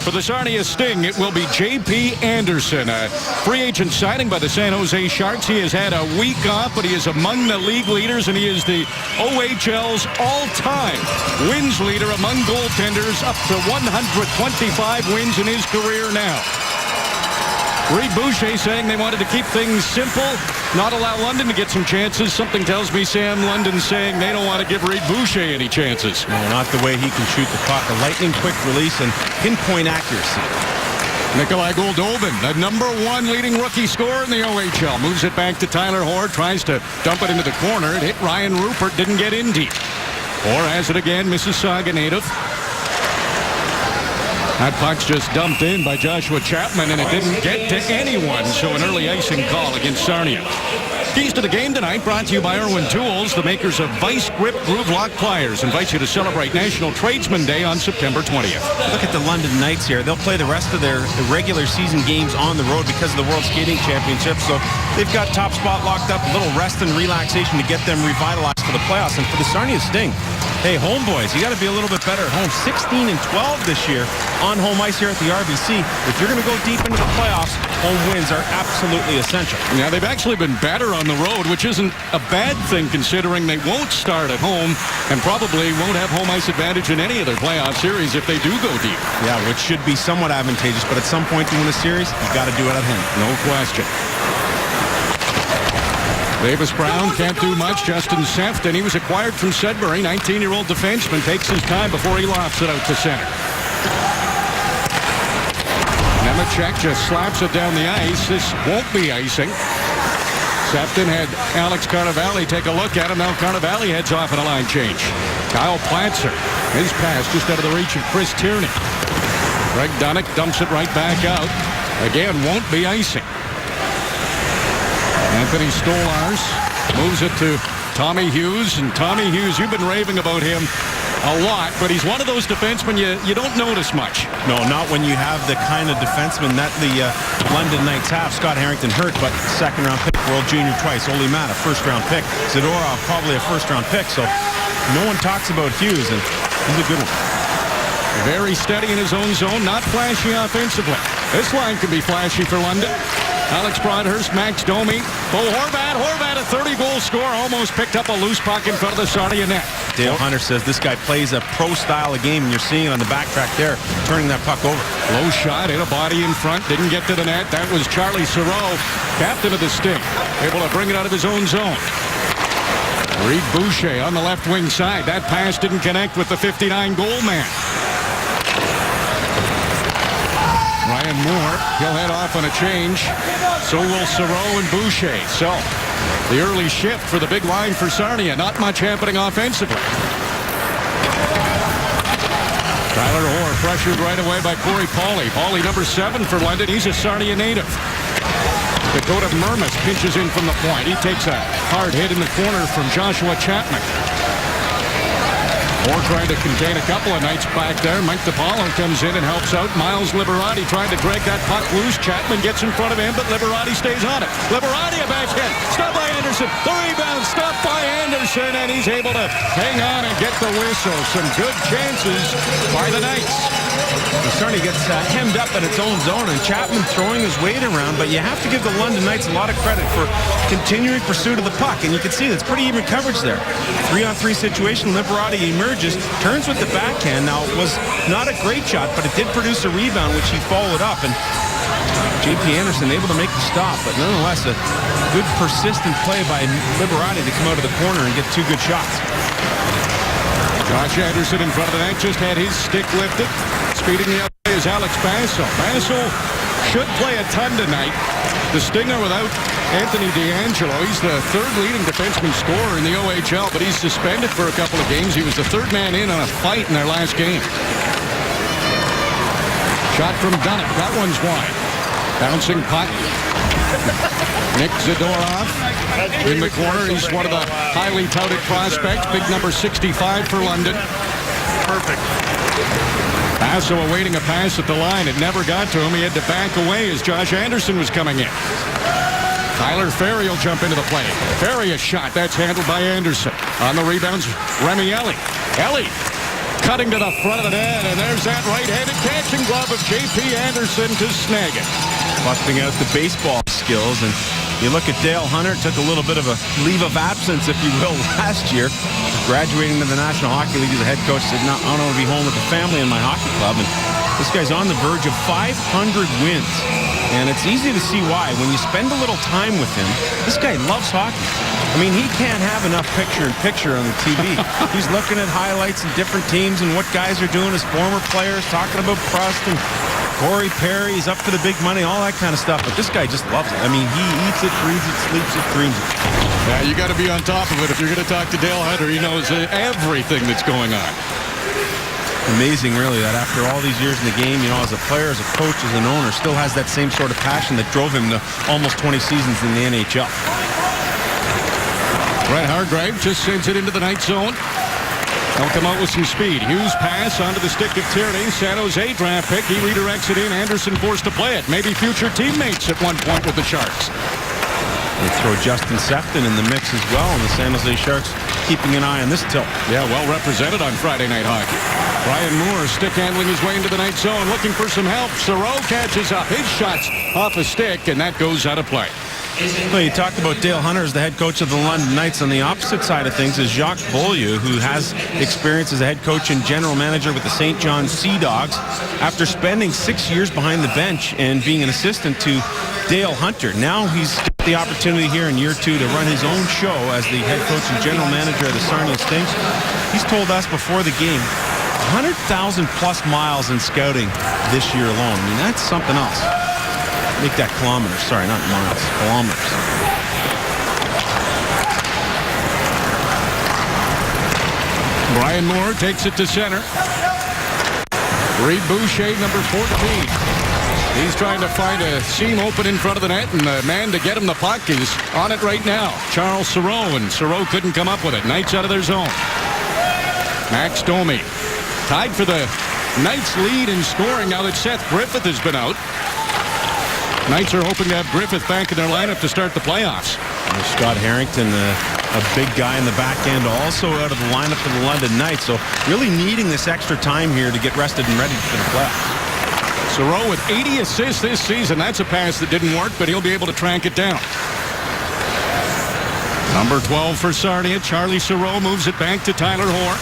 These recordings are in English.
For the Sarnia Sting, it will be J.P. Anderson, a free agent signing by the San Jose Sharks. He has had a week off, but he is among the league leaders, and he is the OHL's all-time wins leader among goaltenders, up to 125 wins in his career now. Reed Boucher saying they wanted to keep things simple, not allow London to get some chances. Something tells me Sam London's saying they don't want to give Reed Boucher any chances. No, not the way he can shoot the puck. A lightning-quick release and pinpoint accuracy. Nikolai Goldobin, the #1 leading rookie scorer in the OHL, moves it back to Tyler Hoare, tries to dump it into the corner. It hit Ryan Rupert, didn't get in deep. Hoare has it again, Mississauga native. That puck's just dumped in by Joshua Chapman, and it didn't get to anyone, so an early icing call against Sarnia. Keys to the game tonight brought to you by Irwin Tools, the makers of Vice Grip Groove Lock Pliers. Invite you to celebrate National Tradesman Day on September 20th. Look at the London Knights here. They'll play the rest of their regular season games on the road because of the World Skating Championship. So they've got top spot locked up, a little rest and relaxation to get them revitalized for the playoffs. And for the Sarnia Sting, hey, homeboys, you got to be a little bit better at home. 16-12 this year on home ice here at the RBC. If you're going to go deep into the playoffs, home wins are absolutely essential. Yeah, they've actually been better on the road, which isn't a bad thing considering they won't start at home and probably won't have home ice advantage in any of their playoff series if they do go deep. Yeah, which should be somewhat advantageous, but at some point during the series, you got to do it at home. No question. Davis Brown can't do much. Justin Sefton, he was acquired from Sudbury. 19-year-old defenseman takes his time before he lofts it out to center. Nemechek just slaps it down the ice. This won't be icing. Sefton had Alex Carnevale take a look at him. Now Carnevale heads off in a line change. Kyle Platzer, his pass just out of the reach of Chris Tierney. Greg Dunnick dumps it right back out. Again, won't be icing. Anthony Stolars moves it to Tommy Hughes. And Tommy Hughes, you've been raving about him a lot, but he's one of those defensemen you don't notice much. No, not when you have the kind of defenseman that the London Knights have. Scott Harrington hurt, but second-round pick, World Junior twice. Ole Matt, a first-round pick. Zadorov, probably a first-round pick. So no one talks about Hughes, and he's a good one. Very steady in his own zone, not flashy offensively. This line could be flashy for London. Alex Broadhurst, Max Domi, Bo Horvat. Horvat, a 30-goal score, almost picked up a loose puck in front of the Sarnia net. Dale Hunter says this guy plays a pro style of game, and you're seeing it on the backtrack there, turning that puck over. Low shot, hit a body in front, didn't get to the net. That was Charlie Sereau, captain of the Sting, able to bring it out of his own zone. Reed Boucher on the left wing side. That pass didn't connect with the 59-goal man. Ryan Moore, he'll head off on a change. So will Sereau and Boucher. So the early shift for the big line for Sarnia. Not much happening offensively. Tyler Hoare pressured right away by Corey Pauley. Pauley, #7 for London. He's a Sarnia native. Dakota Mermis pinches in from the point. He takes a hard hit in the corner from Joshua Chapman. Moore trying to contain a couple of Knights back there. Mike DiPaolo comes in and helps out. Miles Liberati trying to drag that puck loose. Chapman gets in front of him, but Liberati stays on it. Liberati, a backhand. Stopped by Anderson. The rebound stopped by Anderson, and he's able to hang on and get the whistle. Some good chances by the Knights. The Sarnia gets hemmed up in its own zone, and Chapman throwing his weight around, but you have to give the London Knights a lot of credit for continuing pursuit of the puck, and you can see that's pretty even coverage there. 3-on-3 situation, Liberati emerges, turns with the backhand. Now, it was not a great shot, but it did produce a rebound, which he followed up, and J.P. Anderson able to make the stop, but nonetheless, a good persistent play by Liberati to come out of the corner and get two good shots. Josh Anderson in front of the net just had his stick lifted. Speeding the other way is Alex Basso. Basso should play a ton tonight. The Stinger without Anthony D'Angelo. He's the third leading defenseman scorer in the OHL, but he's suspended for a couple of games. He was the third man in on a fight in their last game. Shot from Dunnick. That one's wide. Bouncing puck. Nick Zadorov in the corner. He's one of the highly touted prospects. Big number 65 for London. Perfect. Basso awaiting a pass at the line. It never got to him. He had to back away as Josh Anderson was coming in. Tyler Ferry will jump into the play. Ferry a shot. That's handled by Anderson. On the rebounds, Remy Ellie. Ellie Cutting to the front of the net, and there's that right-handed catching glove of J.P. Anderson to snag it. Busting out the baseball skills, and you look at Dale Hunter, took a little bit of a leave of absence, if you will, last year. Graduating to the National Hockey League as a head coach, said, "No, I want to be home with the family in my hockey club." And this guy's on the verge of 500 wins. And it's easy to see why. When you spend a little time with him, this guy loves hockey. I mean, he can't have enough picture-in-picture on the TV. He's looking at highlights and different teams and what guys are doing as former players, talking about Preston, Corey Perry. He's up for the big money, all that kind of stuff. But this guy just loves it. I mean, he eats it, breathes it, sleeps it, dreams it. Yeah, you got to be on top of it. If you're going to talk to Dale Hunter, he knows everything that's going on. Amazing, really, that after all these years in the game, you know, as a player, as a coach, as an owner, still has that same sort of passion that drove him to almost 20 seasons in the NHL. Brett Hargrave just sends it into the night zone. He'll come out with some speed. Hughes pass onto the stick of Tierney. San Jose draft pick. He redirects it in. Anderson forced to play it. Maybe future teammates at one point with the Sharks. They throw Justin Sefton in the mix as well, and the San Jose Sharks keeping an eye on this tilt. Yeah, well represented on Friday Night Hockey. Brian Moore stick handling his way into the night zone, looking for some help. Thoreau catches up. His shot's off a stick, and that goes out of play. Well, you talked about Dale Hunter as the head coach of the London Knights. On the opposite side of things is Jacques Beaulieu, who has experience as a head coach and general manager with the St. John Sea Dogs. After spending 6 years behind the bench and being an assistant to Dale Hunter, now he's got the opportunity here in year 2 to run his own show as the head coach and general manager of the Sarnia Stings. He's told us before the game, 100,000 plus miles in scouting this year alone. I mean, that's something else. Make that kilometers. Sorry, not miles. Kilometers. Brian Moore takes it to center. Reed Boucher, number 14. He's trying to find a seam open in front of the net, and the man to get him the puck is on it right now. Charles Thoreau, and Thoreau couldn't come up with it. Knights out of their zone. Max Domi tied for the Knights lead in scoring now that Seth Griffith has been out. Knights are hoping to have Griffith back in their lineup to start the playoffs. And Scott Harrington, a big guy in the back end, also out of the lineup for the London Knights. So really needing this extra time here to get rested and ready for the playoffs. Thoreau with 80 assists this season. That's a pass that didn't work, but he'll be able to track it down. Number 12 for Sarnia, Charlie Thoreau moves it back to Tyler Hoare.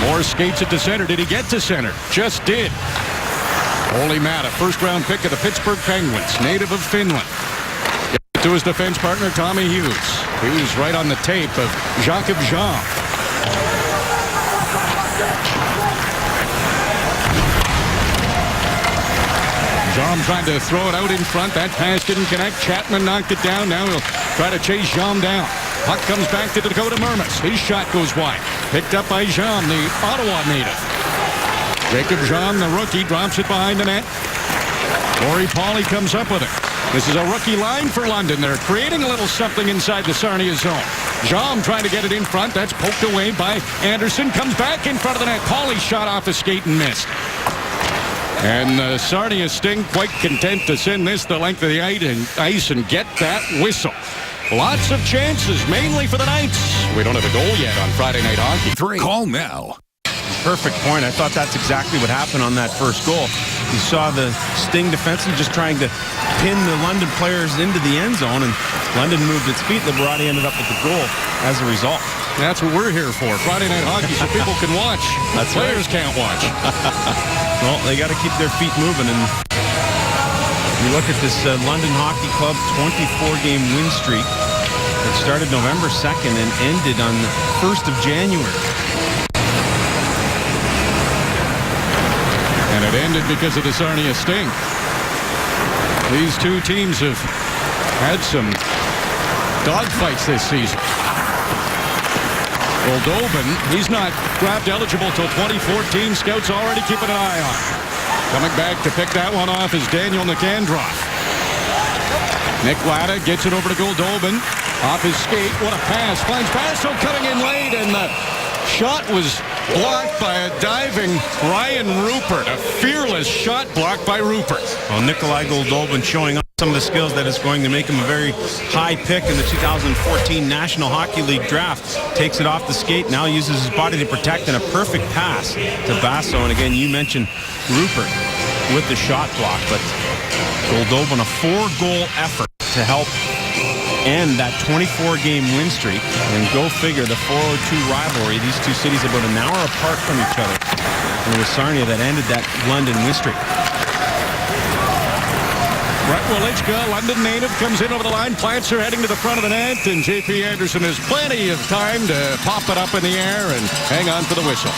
Hoare skates it to center. Did he get to center? Just did. Ole Mata, first-round pick of the Pittsburgh Penguins, native of Finland. To his defense partner, Tommy Hughes. Hughes right on the tape of Jacob Jean. Jean trying to throw it out in front. That pass didn't connect. Chapman knocked it down. Now he'll try to chase Jean down. Puck comes back to Dakota Murmas. His shot goes wide. Picked up by Jean, the Ottawa native. Jacob Jean, the rookie, drops it behind the net. Corey Pauley comes up with it. This is a rookie line for London. They're creating a little something inside the Sarnia zone. Jean trying to get it in front. That's poked away by Anderson. Comes back in front of the net. Pauley shot off a skate and missed. And the Sarnia Sting quite content to send this the length of the ice and get that whistle. Lots of chances, mainly for the Knights. We don't have a goal yet on Friday Night Hockey. Call now. Perfect point. I thought that's exactly what happened on that first goal. You saw the Sting defenseman just trying to pin the London players into the end zone, and London moved its feet. Liberati ended up with the goal as a result. That's what we're here for. Friday Night Hockey, so people can watch. That's Players right. Can't watch. Well, they got to keep their feet moving. And you look at this London Hockey Club 24-game win streak. It started November 2nd and ended on the 1st of January. And it ended because of the Sarnia Sting. These two teams have had some dogfights this season. Goldobin, he's not draft eligible till 2014. Scouts already keeping an eye on him. Coming back to pick that one off is Daniel Nikandrov. Nick Latta gets it over to Goldobin. Off his skate. What a pass. Finds Basso coming in late, and the shot was blocked by a diving Ryan Rupert. A fearless shot blocked by Rupert. Well, Nikolai Goldobin showing up some of the skills that is going to make him a very high pick in the 2014 National Hockey League draft. Takes it off the skate, now uses his body to protect, and a perfect pass to Basso. And again, you mentioned Rupert with the shot block, but Goldobin, a 4-goal effort to help end that 24-game win streak. And go figure, the 402 rivalry, these two cities about an hour apart from each other. And it was Sarnia that ended that London win streak. Brett Welichka, London native, comes in over the line. Plants are heading to the front of the net, and J.P. Anderson has plenty of time to pop it up in the air and hang on for the whistle.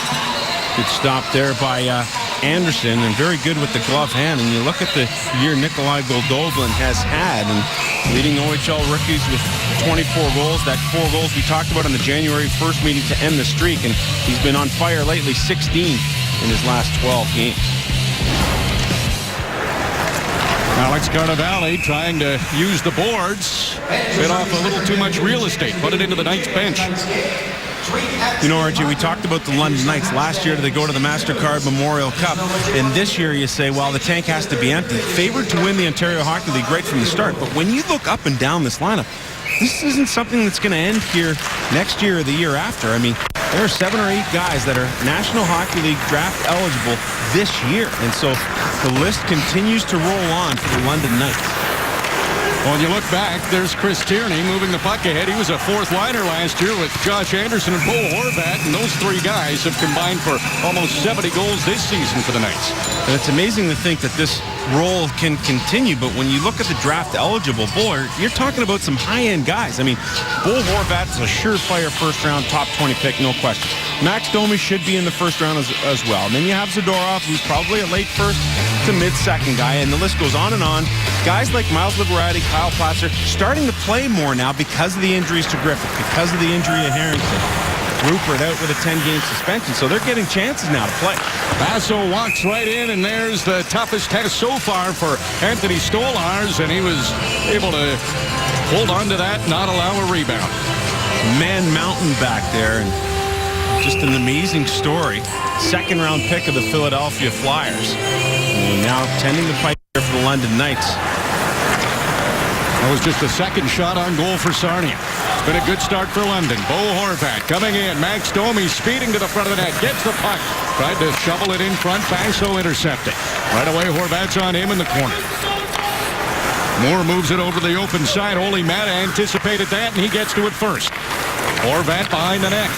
Good stop there by Anderson, and very good with the glove hand. And you look at the year Nikolai Goldobin has had, and leading OHL rookies with 24 goals. That 4 goals we talked about in the January 1st meeting to end the streak, and he's been on fire lately, 16 in his last 12 games. Alex Carnevale trying to use the boards. Bit off a little too much real estate. Put it into the Knights bench. You know, Archie, we talked about the London Knights. Last year, they go to the MasterCard Memorial Cup. And this year, you say, well, the tank has to be empty. Favored to win the Ontario Hockey League right from the start. But when you look up and down this lineup, this isn't something that's going to end here next year or the year after. I mean, there are 7 or 8 guys that are National Hockey League draft eligible this year. And so the list continues to roll on for the London Knights. Well, when you look back, there's Chris Tierney moving the puck ahead. He was a 4th liner last year with Josh Anderson and Bo Horvat, and those 3 guys have combined for almost 70 goals this season for the Knights. And it's amazing to think that this role can continue, but when you look at the draft eligible, you're talking about some high-end guys. I mean, Bo Horvat's a surefire first-round top 20 pick, no question. Max Domi should be in the first round as well. And then you have Zadorov, who's probably a late first to mid-second guy, and the list goes on and on. Guys like Miles Liberati, Kyle Platzer, starting to play more now because of the injuries to Griffith, because of the injury to Harrington. Rupert out with a 10-game suspension, so they're getting chances now to play. Basso walks right in, and there's the toughest test so far for Anthony Stolars, and he was able to hold on to that, not allow a rebound. Man Mountain back there, and just an amazing story. 2nd-round pick of the Philadelphia Flyers. And now tending the pipe here for the London Knights. That was just the 2nd shot on goal for Sarnia. It's been a good start for London. Bo Horvat coming in. Max Domi speeding to the front of the net. Gets the puck. Tried to shovel it in front. Basso intercepted. Right away, Horvat's on him in the corner. Moore moves it over the open side. Ole Mata anticipated that, and he gets to it first. Horvat behind the net.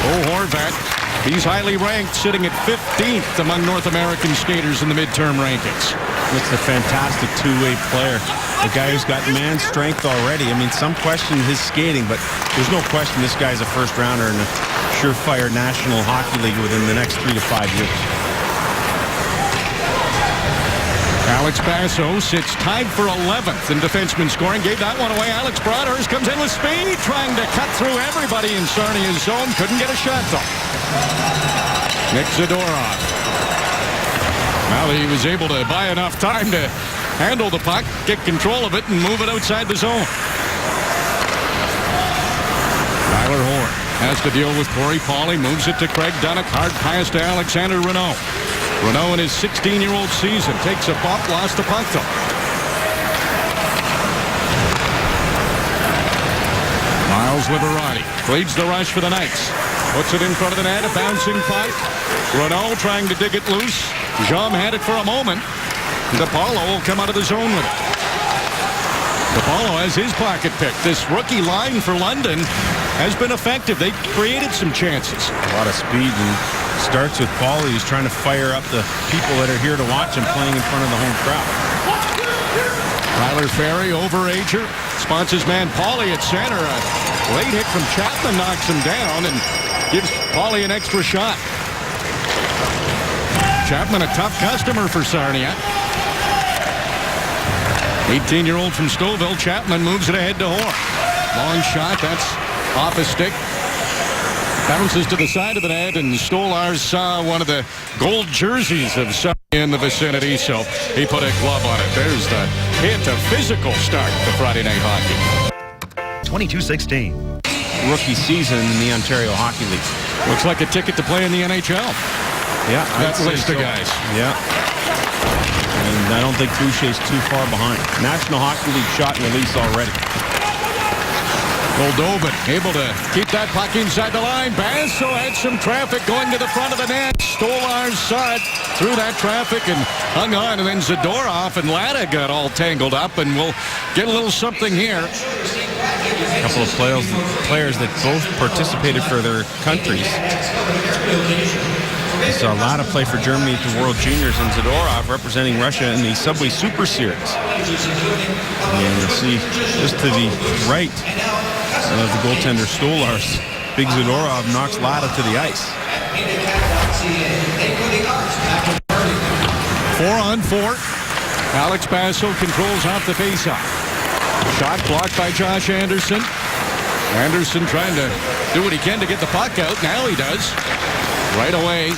Bo Horvat, he's highly ranked, sitting at 15th among North American skaters in the midterm rankings. It's a fantastic two-way player. A guy who's got man strength already. I mean, some question his skating, but there's no question this guy's a first-rounder in a surefire National Hockey League within the next 3 to 5 years. Alex Basso sits tied for 11th in defenseman scoring. Gave that one away. Alex Broadhurst comes in with speed, trying to cut through everybody in Sarnia's zone. Couldn't get a shot, though. Nick Zadorov. Well, he was able to buy enough time to handle the puck, get control of it, and move it outside the zone. Tyler Horn has to deal with Corey Pauly. Moves it to Craig Dunnock. Hard pass to Alexander Renault. Renault in his 16-year-old season takes a bump, lost the puck though. Miles Liberati leads the rush for the Knights. Puts it in front of the net, a bouncing puck. Renault trying to dig it loose. Jom had it for a moment. DePaulo will come out of the zone with it. DePaulo has his pocket pick. This rookie line for London has been effective. They created some chances. A lot of speed, and starts with Pauly, who's trying to fire up the people that are here to watch him playing in front of the home crowd. Tyler Ferry, overager, spots his man Pauly at center. A late hit from Chapman knocks him down and gives Pauly an extra shot. Chapman, a tough customer for Sarnia. 18-year-old from Stouffville. Chapman moves it ahead to Horn. Long shot, that's off a stick. Bounces to the side of the net, and Stolars saw one of the gold jerseys of Sarnia in the vicinity, so he put a glove on it. There's the hit, a physical start to Friday night hockey. 22-16. Rookie season in the Ontario Hockey League. Looks like a ticket to play in the NHL. Yeah, that list of guys. Yeah. And And I don't think Boucher's too far behind. National Hockey League shot and release already. Goldobin able to keep that puck inside the line. Basso had some traffic going to the front of the net. Stolarz saw it through that traffic and hung on. And then Zadorov and Latta got all tangled up. And we'll get a little something here. A couple of players that both participated for their countries. I saw Latta play for Germany at the World Juniors and Zadorov representing Russia in the Subway Super Series. And you'll see just to the right of the goaltender Stolarz, big Zadorov knocks Latta to the ice. 4-on-4. Alex Basso controls off the faceoff. Shot blocked by Josh Anderson. Anderson trying to do what he can to get the puck out. Now he does. Right away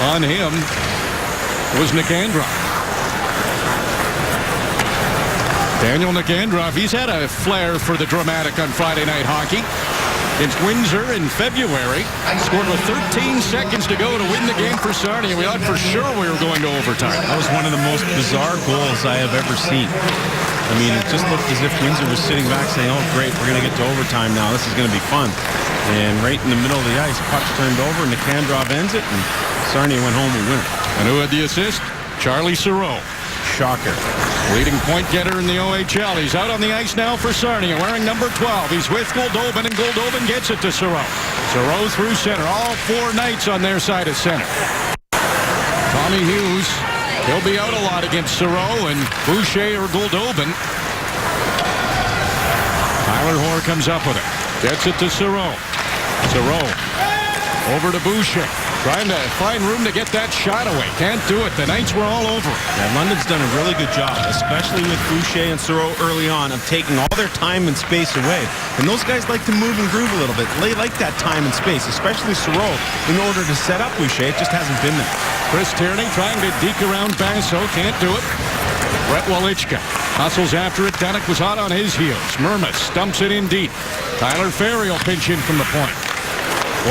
on him was Nicandrov. Daniel Nicandrov, he's had a flair for the dramatic on Friday night hockey. Against Windsor in February. Scored with 13 seconds to go to win the game for Sarnia. We thought for sure we were going to overtime. That was one of the most bizarre goals I have ever seen. I mean, it just looked as if Windsor was sitting back saying, oh, great, we're going to get to overtime now. This is going to be fun. And right in the middle of the ice, puck's turned over, Nicandrov ends it, and Sarnia went home and win it. And who had the assist? Charlie Sereau. Shocker. Leading point getter in the OHL. He's out on the ice now for Sarnia, wearing number 12. He's with Goldobin, and Goldobin gets it to Sereau. Sereau through center. All four Knights on their side of center. Tommy Hughes, he'll be out a lot against Sereau and Boucher or Goldobin. Tyler Hoare comes up with it. Gets it to Sereau. Sereau over to Boucher. Trying to find room to get that shot away. Can't do it. The Knights were all over it. Yeah, London's done a really good job, especially with Boucher and Sereau early on, of taking all their time and space away. And those guys like to move and groove a little bit. They like that time and space, especially Sereau, in order to set up Boucher. It just hasn't been there. Chris Tierney trying to deke around Basso. Can't do it. Brett Walichka hustles after it. Dunick was hot on his heels. Mermis stumps it in deep. Tyler Ferry will pinch in from the point.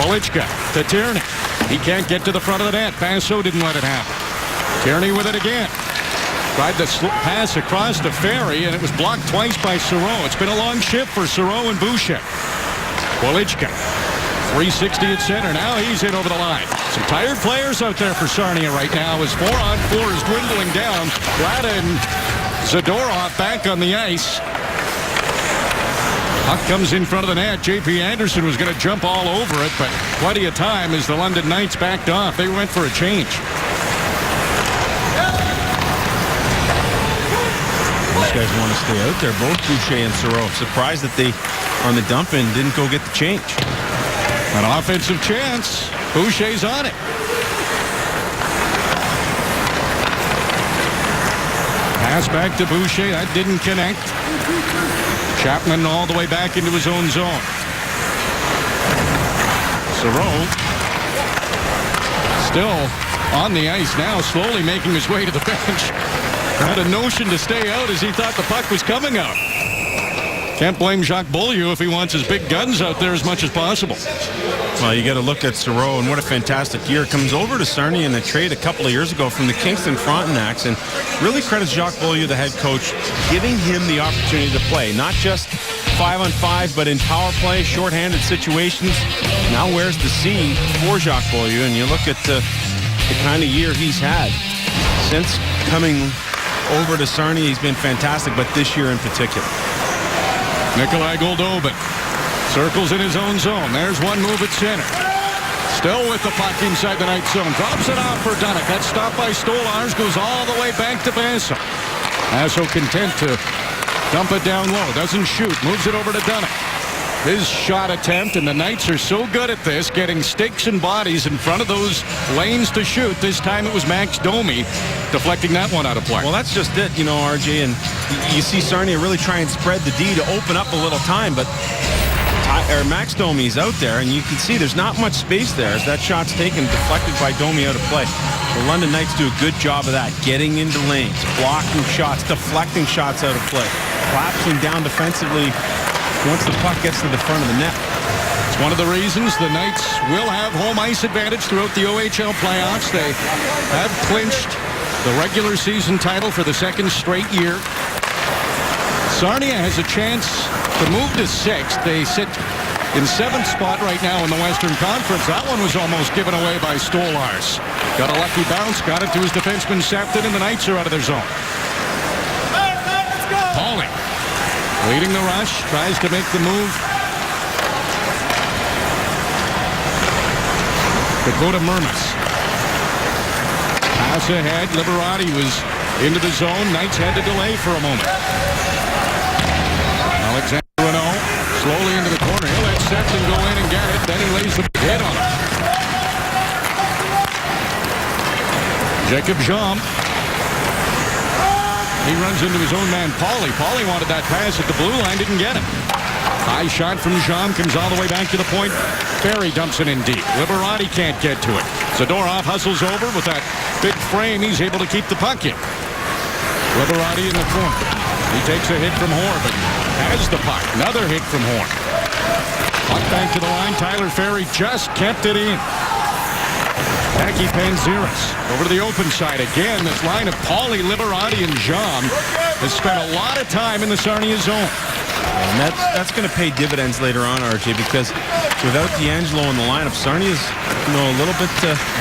Walichka to Tierney. He can't get to the front of the net. Basso didn't let it happen. Tierney with it again. Tried to pass across to Ferry, and it was blocked twice by Sereau. It's been a long shift for Sereau and Boucher. Walichka, 360 at center. Now he's in over the line. Some tired players out there for Sarnia right now as 4-on-4 is dwindling down. Latta and Zadorov back on the ice. Puck comes in front of the net. J.P. Anderson was going to jump all over it, but plenty of time as the London Knights backed off. They went for a change. Those guys want to stay out there, both Boucher and Sereau. Surprised that they, on the dump in, didn't go get the change. An offensive chance. Boucher's on it. Pass back to Boucher. That didn't connect. Chapman all the way back into his own zone. Sereau still on the ice now, slowly making his way to the bench. Had a notion to stay out as he thought the puck was coming out. Can't blame Jacques Beaulieu if he wants his big guns out there as much as possible. Well, you got to look at Sereau, and what a fantastic year. Comes over to Sarnia in a trade a couple of years ago from the Kingston Frontenacs, and really credits Jacques Beaulieu, the head coach, giving him the opportunity to play, not just 5-on-5, but in power play, shorthanded situations. Now wears the C for Jacques Beaulieu, and you look at the kind of year he's had. Since coming over to Sarnia, he's been fantastic, but this year in particular. Nikolai Goldobin circles in his own zone. There's one move at center. Still with the puck inside the Knight zone. Drops it off for Dunick. That's stopped by Stolarz. Goes all the way back to Basso. Basso content to dump it down low. Doesn't shoot. Moves it over to Dunick. His shot attempt, and the Knights are so good at this, getting sticks and bodies in front of those lanes to shoot. This time it was Max Domi deflecting that one out of play. Well, that's just it, you know, RJ, and you see Sarnia really try and spread the D to open up a little time, but Max Domi's out there, and you can see there's not much space there as that shot's taken, deflected by Domi out of play. The London Knights do a good job of that, getting into lanes, blocking shots, deflecting shots out of play, collapsing down defensively once the puck gets to the front of the net. It's one of the reasons the Knights will have home ice advantage throughout the OHL playoffs. They have clinched the regular season title for the second straight year. Sarnia has a chance to move to 6th. They sit in 7th spot right now in the Western Conference. That one was almost given away by Stolars. Got a lucky bounce, got it to his defenseman Sefton, and the Knights are out of their zone. Pauling leading the rush, tries to make the move. Dakota Mermis. Pass ahead. Liberati was into the zone. Knights had to delay for a moment. Alexander Renault slowly into the corner. He'll let Sefton go in and get it. Then he lays the hit on him. Jacob Jam. He runs into his own man, Pauly. Pauly wanted that pass at the blue line, didn't get it. High shot from Jam, comes all the way back to the point. Ferry dumps it in deep. Liberati can't get to it. Zadorov hustles over with that big frame. He's able to keep the puck in. Liberati in the corner. He takes a hit from Horn, but has the puck. Another hit from Horn. Puck back to the line. Tyler Ferry just kept it in. Jackie Panziris over to the open side again. This line of Pauly, Liberati, and Jam has spent a lot of time in the Sarnia zone. And that's going to pay dividends later on, RJ, because without D'Angelo in the lineup, Sarnia's a little bit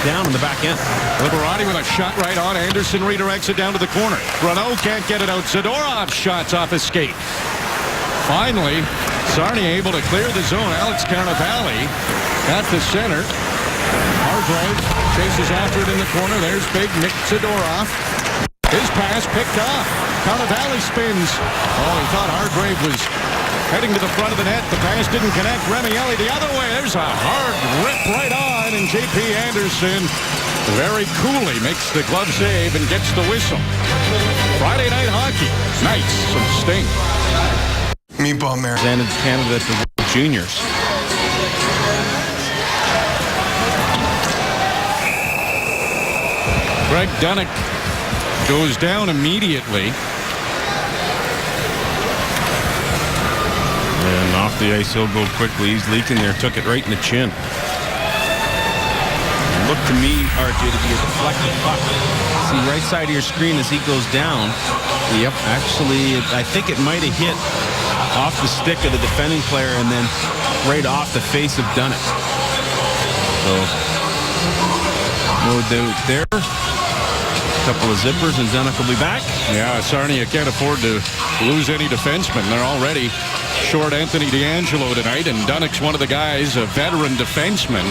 down in the back end. Liberati with a shot right on. Anderson redirects it down to the corner. Renault can't get it out. Zadorov shots off his skate. Finally, Sarnia able to clear the zone. Alex Carnevale at the center. Hargrave chases after it in the corner. There's big Nick Zadorov. His pass picked off. Carnevale spins. Oh, he thought Hargrave was heading to the front of the net. The pass didn't connect. Remielli the other way. There's a hard rip right on. And J.P. Anderson very coolly makes the glove save and gets the whistle. Friday night hockey. Knights and Sting. Meatball Mary. Presented Canada to World Juniors. Greg Dunnick goes down immediately. And off the ice he'll go quickly. He's leaking there. Took it right in the chin. And look to me, RJ, to be a deflected puck. See right side of your screen as he goes down. Yep. Actually, I think it might have hit off the stick of the defending player and then right off the face of Dunnick. So no doubt there. Couple of zippers and Dunnick will be back. Yeah, Sarnia can't afford to lose any defensemen. They're already short Anthony D'Angelo tonight, and Dunnick's one of the guys, a veteran defenseman,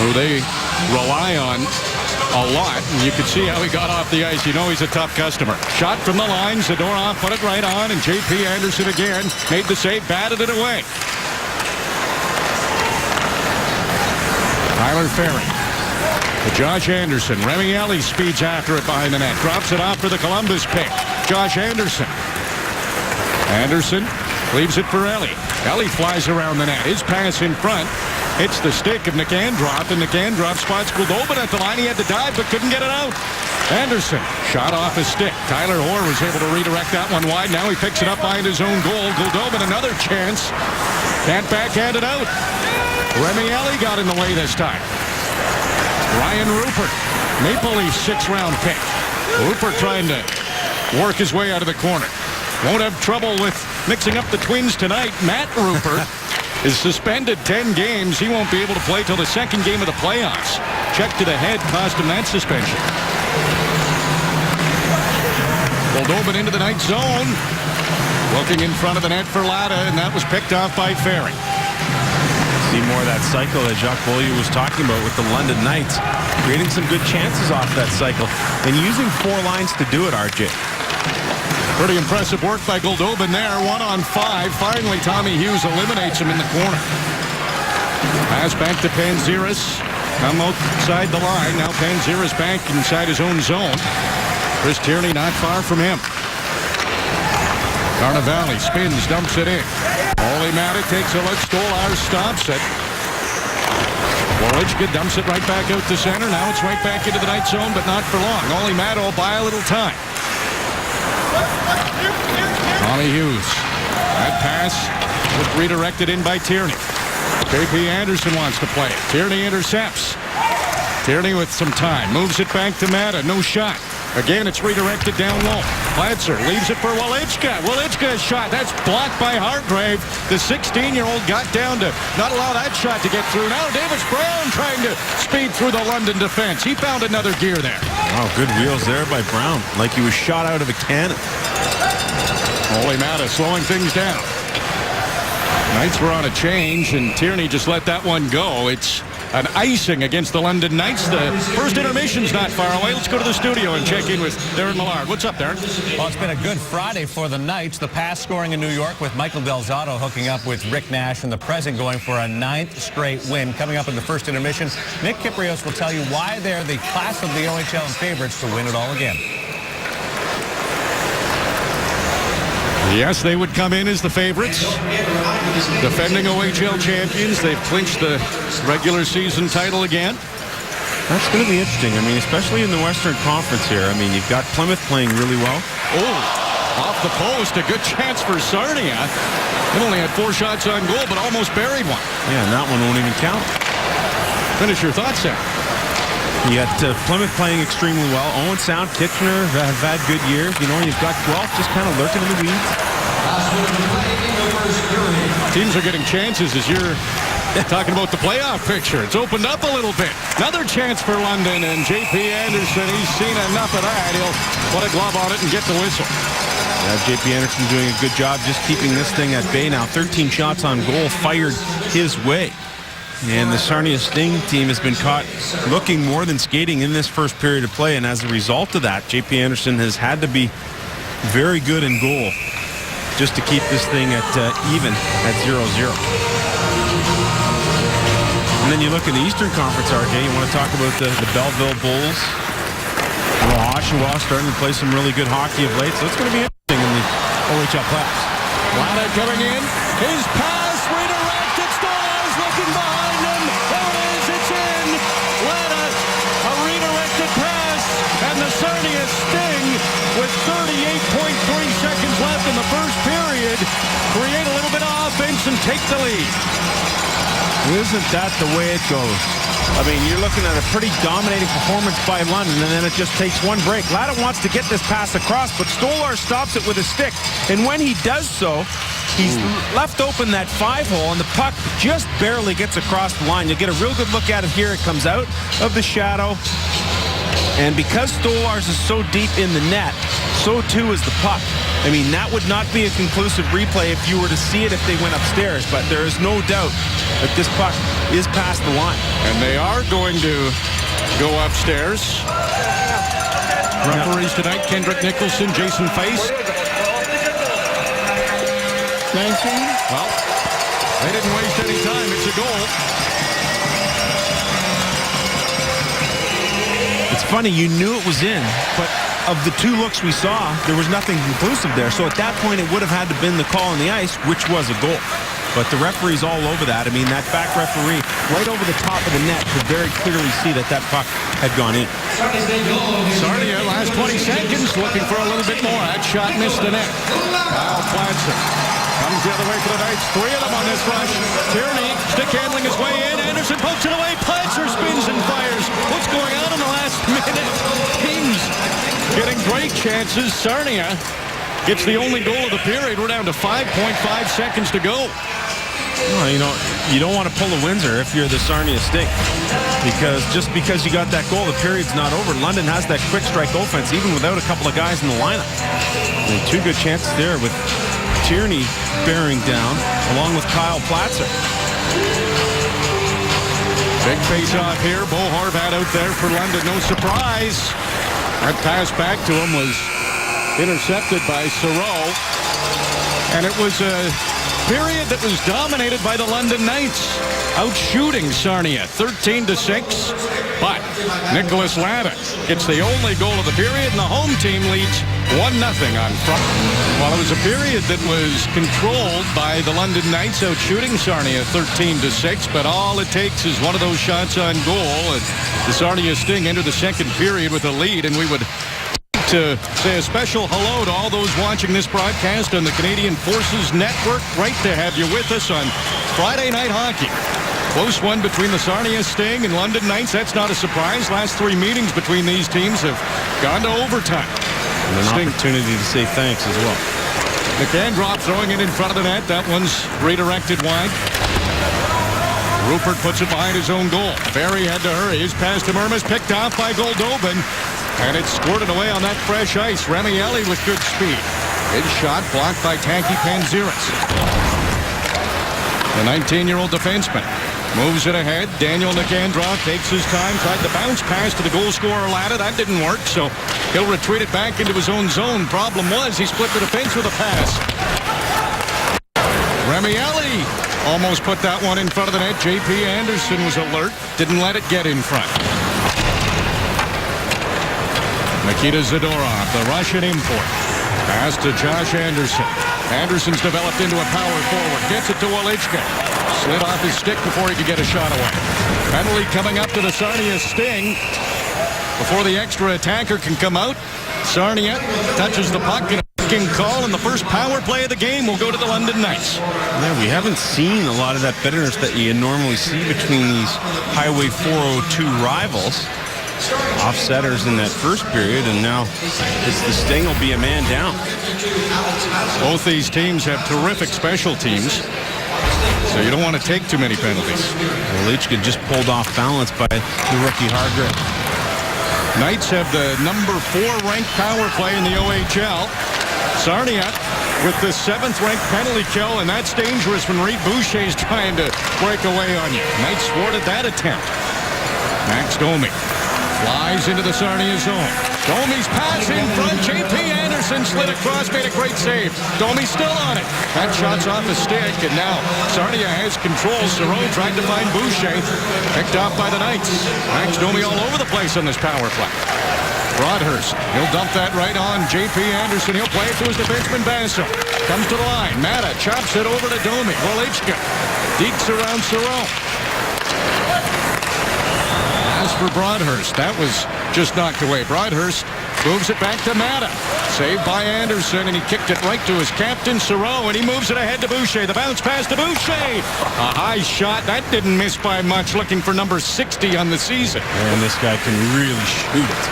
who they rely on a lot. And you can see how he got off the ice. You know he's a tough customer. Shot from the line. Zadorov put it right on, and J.P. Anderson again made the save, batted it away. Tyler Ferry. Josh Anderson. Remielli speeds after it behind the net. Drops it off for the Columbus pick. Josh Anderson. Anderson leaves it for Ellie. Ellie flies around the net. His pass in front hits the stick of Nick Androp, and Nick Androp spots Goldobin at the line. He had to dive but couldn't get it out. Anderson shot off his stick. Tyler Orr was able to redirect that one wide. Now he picks it up behind his own goal. Goldobin another chance. Can't backhand it out. Remielli got in the way this time. Ryan Rupert, Maple Leafs 6th-round pick. Rupert trying to work his way out of the corner. Won't have trouble with mixing up the Twins tonight. Matt Rupert is suspended 10 games. He won't be able to play till the second game of the playoffs. Check to the head cost him that suspension. Goldobin into the Knight zone. Looking in front of the net for Latta, and that was picked off by Ferry. See more of that cycle that Jacques Beaulieu was talking about with the London Knights. Creating some good chances off that cycle and using 4 lines to do it, RJ. Pretty impressive work by Goldobin there. 1-on-5. Finally, Tommy Hughes eliminates him in the corner. Pass back to Panziris. Come outside the line. Now Panziris back inside his own zone. Chris Tierney not far from him. Carnevale spins, dumps it in. Ole Matic takes a look. Stolar stops it. Wolichka dumps it right back out to center. Now it's right back into the Knight zone, but not for long. Ole Matic will buy a little time. Tommy Hughes. That pass was redirected in by Tierney. J.P. Anderson wants to play it. Tierney intercepts. Tierney with some time. Moves it back to Matta. No shot. Again, it's redirected down low. Platzer leaves it for Walichka. Walichka's shot. That's blocked by Hargrave. The 16-year-old got down to not allow that shot to get through. Now Davis Brown trying to speed through the London defense. He found another gear there. Oh, good wheels there by Brown. Like he was shot out of a cannon. Ole Mata slowing things down. Knights were on a change, and Tierney just let that one go. It's an icing against the London Knights. The first intermission's not far away. Let's go to the studio and check in with Darren Millard. What's up, Darren? Well, it's been a good Friday for the Knights. The past scoring in New York with Michael Del Zotto hooking up with Rick Nash, and the present going for a 9th straight win. Coming up in the first intermission, Nick Kyprios will tell you why they're the class of the OHL and favorites to win it all again. Yes, they would come in as the favorites. Defending OHL champions. They've clinched the regular season title again. That's going to be interesting. I mean, especially in the Western Conference here. I mean, you've got Plymouth playing really well. Oh, off the post. A good chance for Sarnia. They only had 4 shots on goal, but almost buried one. Yeah, and that one won't even count. Finish your thoughts there. You got Plymouth playing extremely well. Owen Sound, Kitchener have had good years. You know, you've got Guelph just kind of lurking in the weeds. Teams are getting chances as you're talking about the playoff picture. It's opened up a little bit. Another chance for London, and J.P. Anderson, he's seen enough of that. He'll put a glove on it and get the whistle. Yeah, J.P. Anderson doing a good job just keeping this thing at bay now. 13 shots on goal fired his way. And the Sarnia Sting team has been caught looking more than skating in this first period of play. And as a result of that, J.P. Anderson has had to be very good in goal just to keep this thing at even at 0-0. And then you look at the Eastern Conference, RJ. You want to talk about the Belleville Bulls. Well, Oshawa starting to play some really good hockey of late. So it's going to be interesting in the OHL playoffs. Lana coming in. His pass redirected. Stolarz looking behind him. There it is. It's in. Lana, a redirected pass. And the Sarnia Sting, with 38.3 seconds left in the first period, create a little bit of offense and take the lead. Isn't that the way it goes? I mean, you're looking at a pretty dominating performance by London, and then it just takes one break. Latta wants to get this pass across, but Stolarz stops it with a stick. And when he does so, he's left open that 5-hole, and the puck just barely gets across the line. You'll get a real good look at it here. It comes out of the shadow. And because Stolarz is so deep in the net, so too is the puck. I mean, that would not be a conclusive replay if you were to see it if they went upstairs, but there is no doubt that this puck is past the line. And they are going to go upstairs. Referees tonight, Kendrick Nicholson, Jason Feist. 19? Well, they didn't waste any time. It's a goal. It's funny, you knew it was in, but of the 2 looks we saw, there was nothing conclusive there. So at that point, it would have had to been the call on the ice, which was a goal. But the referee's all over that. I mean, that back referee right over the top of the net could very clearly see that that puck had gone in. Sarnia, last 20 seconds, looking for a little bit more. That shot missed the net. Kyle Platzer comes the other way for the Knights. 3 of them on this rush. Tierney stick handling his way in. Anderson pokes it away. Platzer spins and fires. What's going on in the last minute? Teams getting great chances. Sarnia gets the only goal of the period. We're down to 5.5 seconds to go. Well, you don't want to pull a Windsor if you're the Sarnia Sting, because just because you got that goal, the period's not over. London has that quick strike offense even without a couple of guys in the lineup. And 2 good chances there with Tierney bearing down along with Kyle Platzer. Big face-off here. Bo Horvat out there for London. No surprise. That pass back to him was intercepted by Sauro. And it was a period that was dominated by the London Knights, outshooting Sarnia 13-6. But Nicholas Latta gets the only goal of the period, and the home team leads 1-0 on front. Well, it was a period that was controlled by the London Knights, outshooting Sarnia 13-6. But all it takes is one of those shots on goal, and the Sarnia Sting enter the second period with a lead, and we would to say a special hello to all those watching this broadcast on the Canadian Forces Network. Great to have you with us on Friday Night Hockey. Close one between the Sarnia Sting and London Knights. That's not a surprise. Last 3 meetings between these teams have Gone to overtime. And an opportunity to say thanks as well. McAndrop throwing it in front of the net. That one's redirected wide. Rupert puts it behind his own goal. Barry had to hurry. His pass to Mermis, picked off by Goldobin. And it's squirted away on that fresh ice. Remielli with good speed. His shot blocked by Tanky Panziris. The 19-year-old defenseman moves it ahead. Daniel McAndrop takes his time. Tried to bounce pass to the goal scorer ladder. That didn't work, so he'll retreat it back into his own zone. Problem was he split the defense with a pass. Remielli almost put that one in front of the net. J.P. Anderson was alert. Didn't let it get in front. Nikita Zadorov, the Russian import. Pass to Josh Anderson. Anderson's developed into a power forward. Gets it to Walichka. Slid off his stick before he could get a shot away. Penalty coming up to the Sarnia Sting. Before the extra attacker can come out, Sarnia touches the puck and a fucking call, and the first power play of the game will go to the London Knights. Yeah, we haven't seen a lot of that bitterness that you normally see between these Highway 402 rivals. Offsetters in that first period, and now it's the Sting will be a man down. Both these teams have terrific special teams, so you don't want to take too many penalties. Walichka just pulled off balance by the rookie Hargreaves. Knights have the number 4 ranked power play in the OHL. Sarnia with the 7th ranked penalty kill, and that's dangerous when Reed Boucher is trying to break away on you. Knights thwarted that attempt. Max Domi flies into the Sarnia zone. Domi's pass in front. J.P. Anderson slid across, made a great save. Domi's still on it. That shot's off the stick, and now Sarnia has control. Cerrone tried to find Boucher. Picked off by the Knights. Max Domi all over the place on this power play. Broadhurst, he'll dump that right on J.P. Anderson. He'll play it to his defenseman Basso. Comes to the line. Mata chops it over to Domi. Walichka deeks around Cerrone. As for Broadhurst, that was just knocked away. Broadhurst moves it back to Mata. Saved by Anderson, and he kicked it right to his captain, Cerrone, and he moves it ahead to Boucher. The bounce pass to Boucher. A high shot. That didn't miss by much, looking for number 60 on the season. And this guy can really shoot it.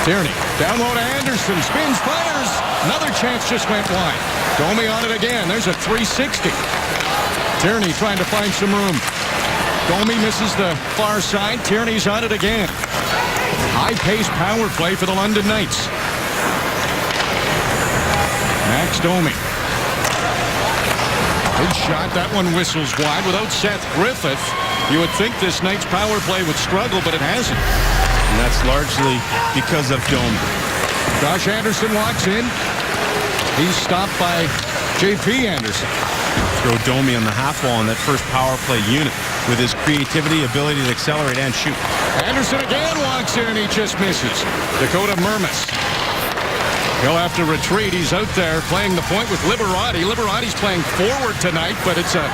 Tierney, down low to Anderson. Spins, fires. Another chance just went wide. Domi on it again. There's a 360. Tierney trying to find some room. Domi misses the far side. Tierney's on it again. High-paced power play for the London Knights. Max Domi. Good shot. That one whistles wide. Without Seth Griffith, you would think this Knights power play would struggle, but it hasn't. And that's largely because of Domi. Josh Anderson walks in. He's stopped by J.P. Anderson. Throw Domi on the half wall in that first power play unit with his creativity, ability to accelerate and shoot. Anderson again walks in, and he just misses. Dakota Mermis. He'll have to retreat. He's out there playing the point with Liberati. Liberati's playing forward tonight, but it's a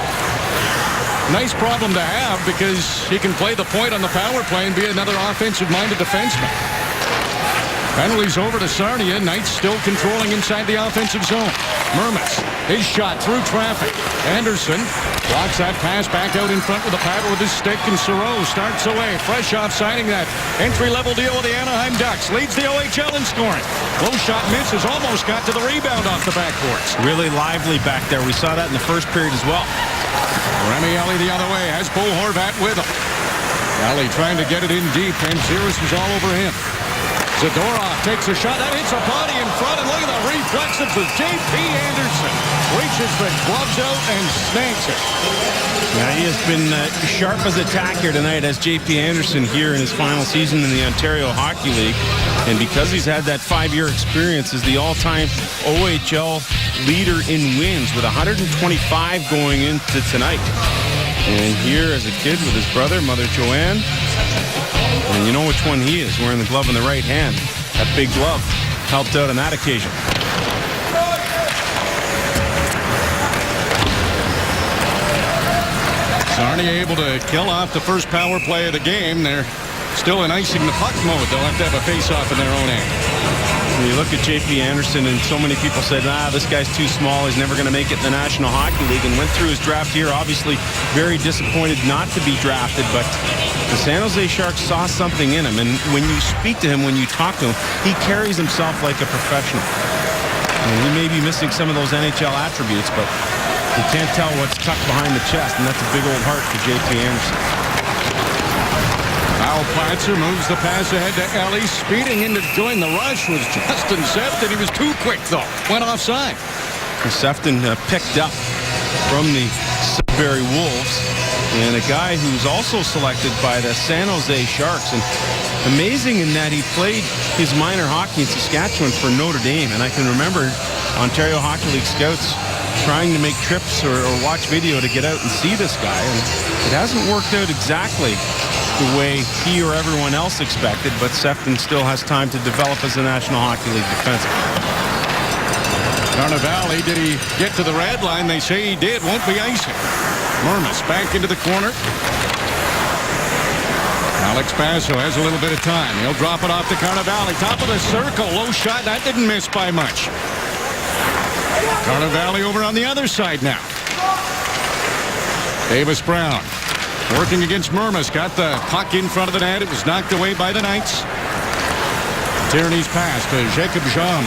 nice problem to have because he can play the point on the power play and be another offensive-minded defenseman. Penalties over to Sarnia. Knights still controlling inside the offensive zone. Mermis, his shot through traffic. Anderson blocks that pass back out in front with a paddle with his stick, and Cerrone starts away. Fresh off signing that entry-level deal with the Anaheim Ducks. Leads the OHL in scoring. Low shot misses. Almost got to the rebound off the backboards. Really lively back there. We saw that in the first period as well. Remielli the other way. Has Bo Horvat with him. Ellie trying to get it in deep. Panziris is all over him. Zadorov takes a shot. That hits a body in front, and look at the reflexes of J.P. Anderson. Reaches the gloves out and snags it. Yeah, he has been sharp as a tack here tonight as J.P. Anderson here in his final season in the Ontario Hockey League. And because he's had that 5-year experience, is the all-time OHL leader in wins with 125 going into tonight. And here as a kid with his brother, Mother Joanne. And you know which one he is, wearing the glove in the right hand. That big glove helped out on that occasion. Sarnia able to kill off the first power play of the game. They're still in icing the puck mode. They'll have to have a face-off in their own end. When you look at J.P. Anderson, and so many people said, this guy's too small, he's never going to make it in the National Hockey League, and went through his draft here, obviously very disappointed not to be drafted, but the San Jose Sharks saw something in him, and when you speak to him, when you talk to him, he carries himself like a professional. And he may be missing some of those NHL attributes, but you can't tell what's tucked behind the chest, and that's a big old heart for J.P. Anderson. Al Platzer moves the pass ahead to Ellie. Speeding in to join the rush was Justin Sefton. He was too quick, though. Went offside. Sefton picked up from the Sudbury Wolves, and a guy who's also selected by the San Jose Sharks. And amazing in that he played his minor hockey in Saskatchewan for Notre Dame. And I can remember Ontario Hockey League scouts trying to make trips or watch video to get out and see this guy. And it hasn't worked out exactly the way he or everyone else expected, but Sefton still has time to develop as a National Hockey League defenseman. Carnevale, did he get to the red line? They say he did. Won't be icing. Murmas back into the corner. Alex Basso has a little bit of time. He'll drop it off to Carnevale. Top of the circle. Low shot. That didn't miss by much. Carnevale over on the other side now. Davis Brown working against Murmas. Got the puck in front of the net. It was knocked away by the Knights. Tierney's pass to Jacob Jean.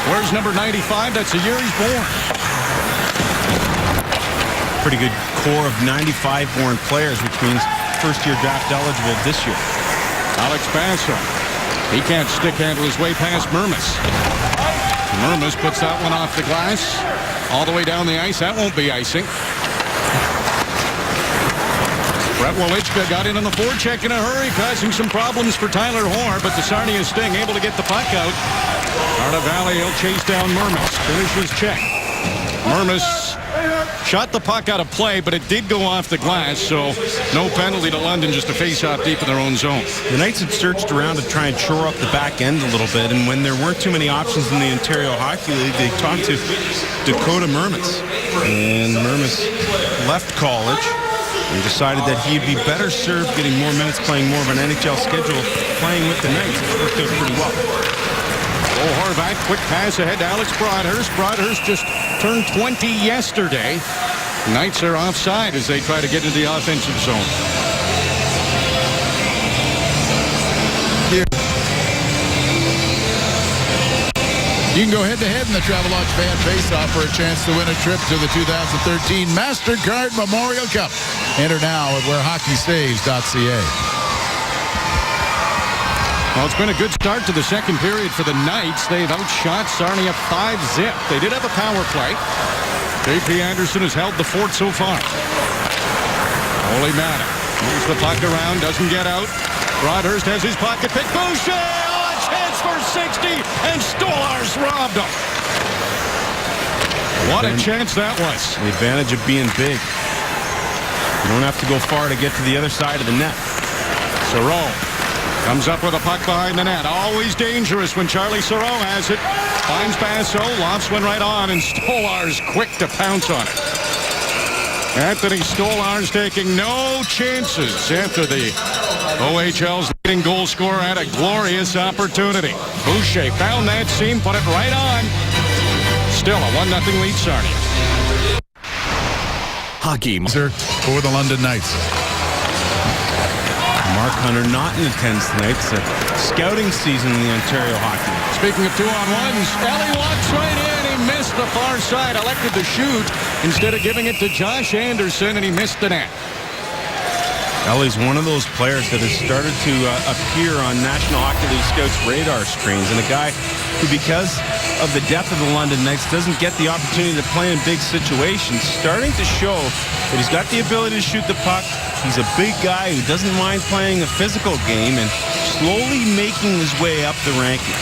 Where's number 95? That's the year he's born. Pretty good core of 95-born players, which means first-year draft eligible this year. Alex Basso. He can't stick handle his way past Murmas. Murmas puts that one off the glass. All the way down the ice. That won't be icing. Brett Wolichka got in on the forecheck in a hurry, causing some problems for Tyler Hoare, but the Sarnia Sting able to get the puck out. Carnevale will chase down Murmas. Finishes check. Murmas shot the puck out of play, but it did go off the glass, so no penalty to London, just a face-off deep in their own zone. The Knights had searched around to try and shore up the back end a little bit, and when there weren't too many options in the Ontario Hockey League, they talked to Dakota Murmas. And Murmas left college and decided that he'd be better served getting more minutes, playing more of an NHL schedule, playing with the Knights. It's worked out pretty well. Horvath, quick pass ahead to Alex Broadhurst. Broadhurst just turned 20 yesterday. Knights are offside as they try to get into the offensive zone. You can go head-to-head in the Travelodge Fan Face-Off for a chance to win a trip to the 2013 MasterCard Memorial Cup. Enter now at wherehockeysaves.ca. Well, it's been a good start to the second period for the Knights. They've outshot Sarnia 5-0. They did have a power play. J.P. Anderson has held the fort so far. Ole Matta moves the puck around, doesn't get out. Broadhurst has his pocket pick. Boucher! Oh, a chance for 60, and Stolarz robbed him. What a chance that was. The advantage of being big. You don't have to go far to get to the other side of the net. Saron comes up with a puck behind the net. Always dangerous when Charlie Saron has it. Finds Basso, lofts one right on, and Stolarz quick to pounce on it. Anthony Stolarz taking no chances after the OHL's leading goal scorer had a glorious opportunity. Boucher found that seam, put it right on. Still a 1-0 lead, Sarnia. Hockey for the London Knights. Mark Hunter not in attendance tonight. It's a scouting season in the Ontario Hockey League. Speaking of 2-on-1s, Ellie walks right in. He missed the far side. Elected to shoot instead of giving it to Josh Anderson, and he missed the net. Ellie's one of those players that has started to appear on National Hockey League scouts' radar screens, and a guy who, because of the depth of the London Knights, doesn't get the opportunity to play in big situations, starting to show that he's got the ability to shoot the puck. He's a big guy who doesn't mind playing a physical game and slowly making his way up the rankings.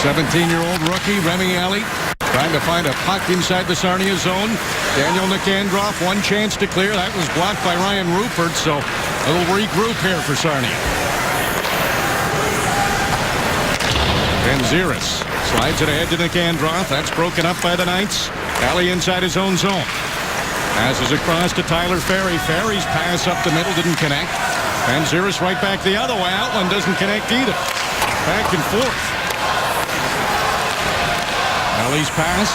17-year-old rookie Remy Alley trying to find a puck inside the Sarnia zone. Daniel Nicandroff, one chance to clear. That was blocked by Ryan Rupert, so a little regroup here for Sarnia. Benziris slides it ahead to Nicandroff. That's broken up by the Knights. Alley inside his own zone. Passes across to Tyler Ferry. Ferry's pass up the middle didn't connect. Benziris right back the other way. Outland doesn't connect either. back and forth. Ellie's pass.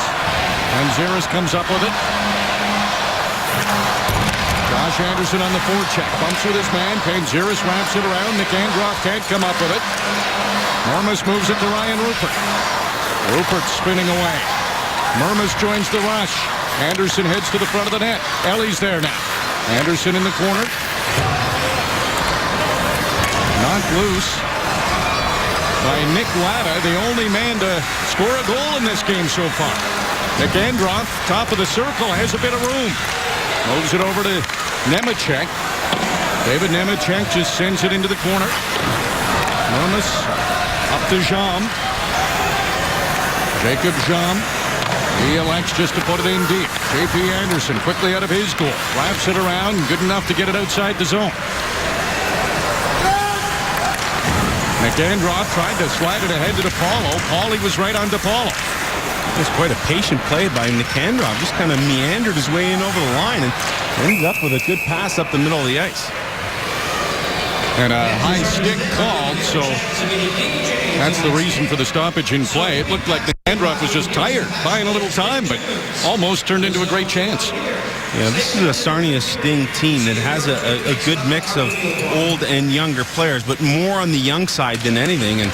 Panzeris comes up with it. Josh Anderson on the forecheck. Bumps with his man. Panzeris wraps it around. Nick Androff can't come up with it. Murmas moves it to Ryan Rupert. Rupert spinning away. Murmas joins the rush. Anderson heads to the front of the net. Ellie's there now. Anderson in the corner. Knocked loose by Nick Latta, the only man to score a goal in this game so far. Nick Androff, top of the circle, has a bit of room. Moves it over to Nemechek. David Nemechek just sends it into the corner. Murmas up to Jean. Jacob Jean. He elects just to put it in deep. J.P. Anderson quickly out of his goal. Wraps it around. Good enough to get it outside the zone. Nick Androff tried to slide it ahead to DePaulo. Paulie was right on DePaulo. It's quite a patient play by Nick Androff. Just kind of meandered his way in over the line and ended up with a good pass up the middle of the ice. And a high stick called, so that's the reason for the stoppage in play. It looked like Nick Androff was just tired, buying a little time, but almost turned into a great chance. Yeah, this is a Sarnia Sting team that has a good mix of old and younger players, but more on the young side than anything. And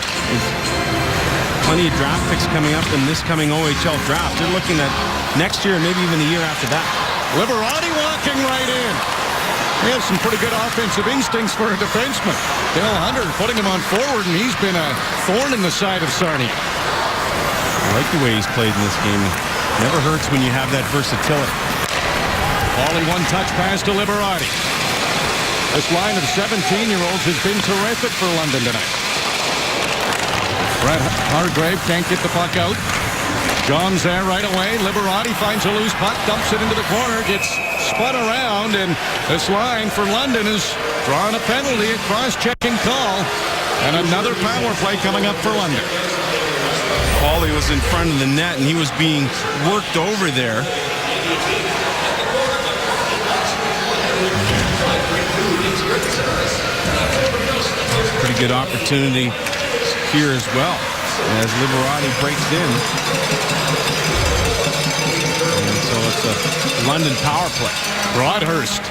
plenty of draft picks coming up in this coming OHL draft. They're looking at next year, maybe even the year after that. Liberati walking right in. He has some pretty good offensive instincts for a defenseman. Bill Hunter putting him on forward, and he's been a thorn in the side of Sarnia. I like the way he's played in this game. Never hurts when you have that versatility. Paulie one-touch pass to Liberati. This line of 17-year-olds has been terrific for London tonight. Brett Hargrave can't get the puck out. John's there right away. Liberati finds a loose puck, dumps it into the corner, gets spun around, and this line for London is drawing a penalty, a cross-checking call, and another power play coming up for London. Paulie was in front of the net, and he was being worked over there. Pretty good opportunity here as well, as Liberati breaks in. And so it's a London power play. Broadhurst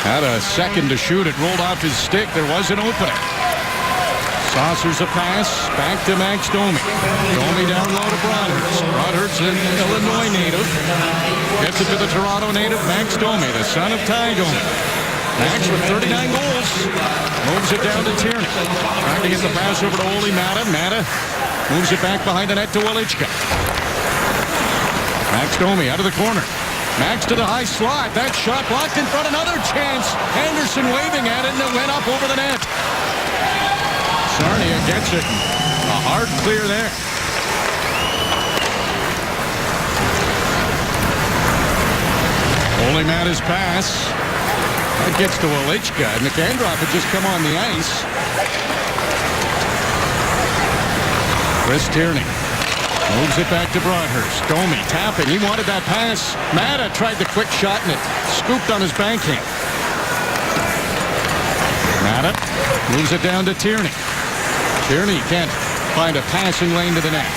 had a second to shoot. It rolled off his stick. There was an opening. Saucers a pass. Back to Max Domi. Domi down low to Broadhurst. Broadhurst, an Illinois native. Gets it to the Toronto native, Max Domi, the son of Ty Domi. Max with 39 goals. Moves it down to Tierney. Trying to get the pass over to Oli Mata. Mata moves it back behind the net to Welichka. Max Domi out of the corner. Max to the high slot. That shot blocked in front. Another chance. Anderson waving at it, and it went up over the net. Sarnia gets it. A hard clear there. Oli Mata's pass. That gets to Welichka. Nick Androff had just come on the ice. Chris Tierney moves it back to Broadhurst. Domi tapping. He wanted that pass. Mata tried the quick shot, and it scooped on his backhand. Mata moves it down to Tierney. Tierney can't find a passing lane to the net.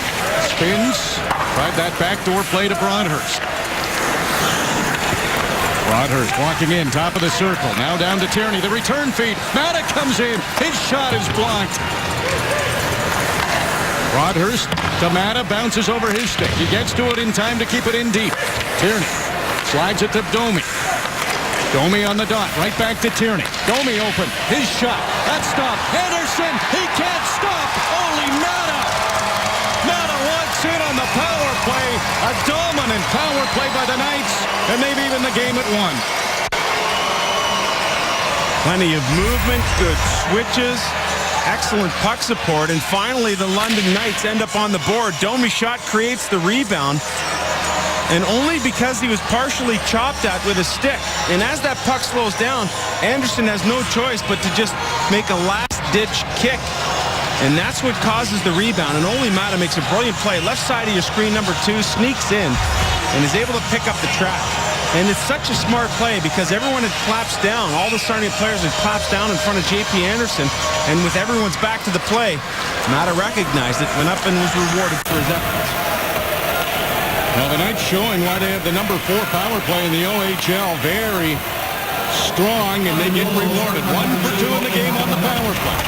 Spins. Tried that backdoor play to Broadhurst. Broadhurst walking in, top of the circle. Now down to Tierney. The return feed. Mata comes in. His shot is blocked. Broadhurst to Mata. Bounces over his stick. He gets to it in time to keep it in deep. Tierney slides it to Domi. Domi on the dot. Right back to Tierney. Domi open. His shot. That stop. Anderson. He can't stop. Oli Mata. Mata walks in on the power play. A dominant power play by the Knights. And they've even the game at 1. Plenty of movement, good switches, excellent puck support, and finally the London Knights end up on the board. Domi's shot creates the rebound, and only because he was partially chopped at with a stick. And as that puck slows down, Anderson has no choice but to just make a last-ditch kick. And that's what causes the rebound. And Oli Mata makes a brilliant play. Left side of your screen, number 2, sneaks in and is able to pick up the track. And it's such a smart play because everyone had collapsed down. All the Sarnia players had collapsed down in front of J.P. Anderson. And with everyone's back to the play, Mata recognized it, went up and was rewarded for his efforts. Well, the Knights showing why they have the number 4 power play in the OHL. Very strong, and they get rewarded. 1 for 2 in the game on the power play.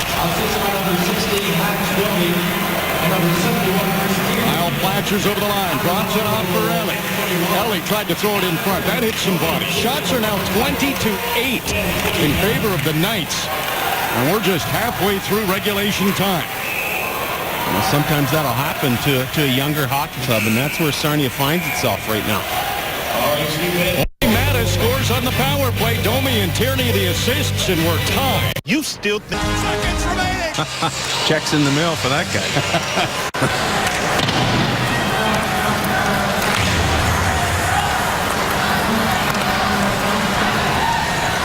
Kyle Platcher's over the line. Drops it off for Ellie. Ellie tried to throw it in front. That hit somebody. Shots are now 20-8 in favor of the Knights. And we're just halfway through regulation time. Well, sometimes that'll happen to a younger hockey club, and that's where Sarnia finds itself right now. Mata scores on the power play. Domi and Tierney the assists, and we're tied. You still think... Seconds remaining. Checks in the mail for that guy.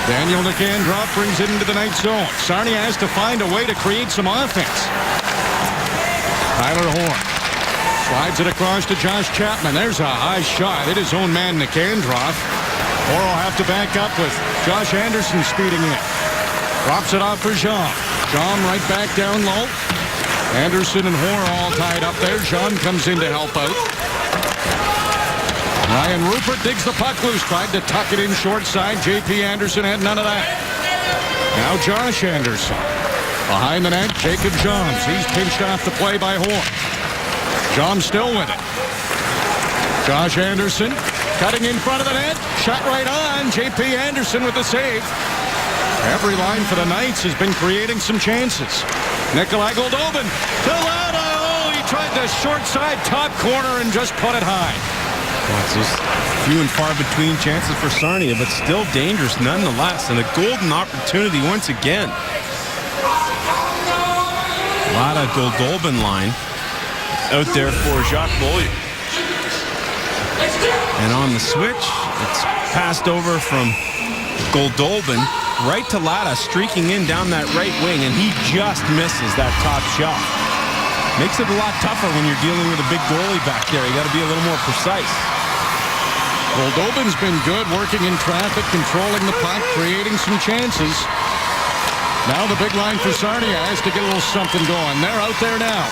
Daniel Nicandrov brings it into the Knights zone. Sarnia has to find a way to create some offense. Tyler Horn slides it across to Josh Chapman. There's a high shot. It is own man Nicandrov. Or will have to back up with Josh Anderson speeding in. Drops it off for Jean. Jean right back down low. Anderson and Horn all tied up there. Jean comes in to help out. Ryan Rupert digs the puck loose. Tried to tuck it in short side. J.P. Anderson had none of that. Now Josh Anderson. Behind the net, Jacob Johns. He's pinched off the play by Horn. Johns still with it. Josh Anderson cutting in front of the net. Shot right on. J.P. Anderson with the save. Every line for the Knights has been creating some chances. Nikolai Goldobin to Lada. Oh, he tried the short side top corner and just put it high. Well, it's just few and far between chances for Sarnia, but still dangerous nonetheless. And a golden opportunity once again. A lot of Goldobin line out there for Jacques Beaulieu. And on the switch, it's passed over from Goldobin right to Lada, streaking in down that right wing, and he just misses that top shot. Makes it a lot tougher when you're dealing with a big goalie back there. You got to be a little more precise. Goldobin's been good working in traffic, controlling the puck, creating some chances. Now the big line for Sarnia has to get a little something going. They're out there now.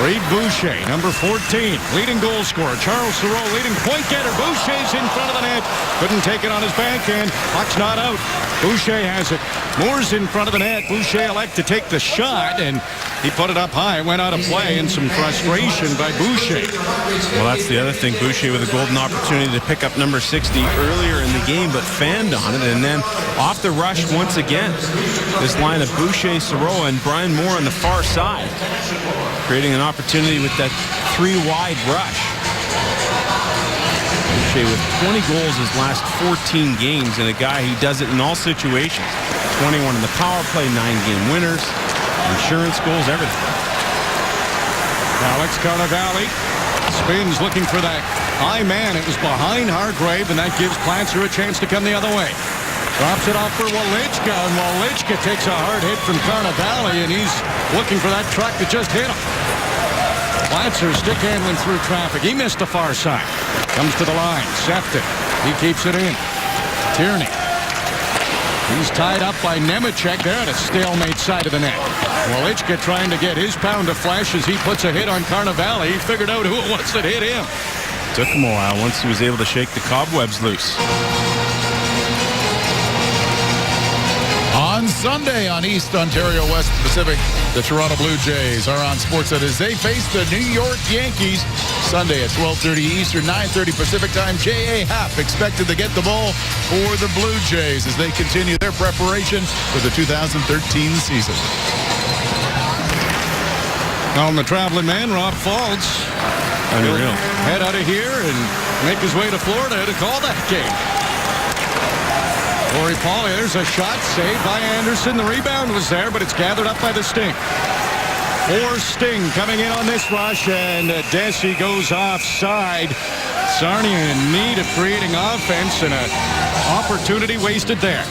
Reed Boucher, number 14, leading goal scorer. Charles Thoreau, leading point getter. Boucher's in front of the net. Couldn't take it on his backhand. Puck's not out. Boucher has it. Moore's in front of the net. Boucher elect to take the shot, and he put it up high. Went out of play, and some frustration by Boucher. Well, that's the other thing. Boucher with a golden opportunity to pick up number 60 earlier in the game, but fanned on it, and then off the rush once again. This line of Boucher, Thoreau, and Brian Moore on the far side, creating an opportunity with that 3-wide rush. Boucher with 20 goals his last 14 games, and a guy who does it in all situations. 21 in the power play, 9-game winners, insurance goals, everything. Alex Carnavale spins looking for that high man. It was behind Hargrave, and that gives Platzer a chance to come the other way. Drops it off for Walichka, and Walichka takes a hard hit from Carnavale, and he's looking for that truck that just hit him. Platzer stick handling through traffic. He missed the far side. Comes to the line. Sefton. He keeps it in. Tierney. He's tied up by Nemechek. They're at a stalemate side of the net. Walichka trying to get his pound of flesh as he puts a hit on Carnavale. He figured out who it was that hit him. Took him a while once he was able to shake the cobwebs loose. On Sunday on East Ontario West Pacific, the Toronto Blue Jays are on Sportsnet as they face the New York Yankees. Sunday at 12:30 Eastern, 9:30 Pacific time. J.A. Happ expected to get the ball for the Blue Jays as they continue their preparation for the 2013 season. On the traveling man, Rob Faulds. Unreal. Head out of here and make his way to Florida to call that game. Corey Pauly, there's a shot saved by Anderson. The rebound was there, but it's gathered up by the Sting. For Sting coming in on this rush, and Desi goes offside. Sarnia in need of creating offense, and an opportunity wasted there.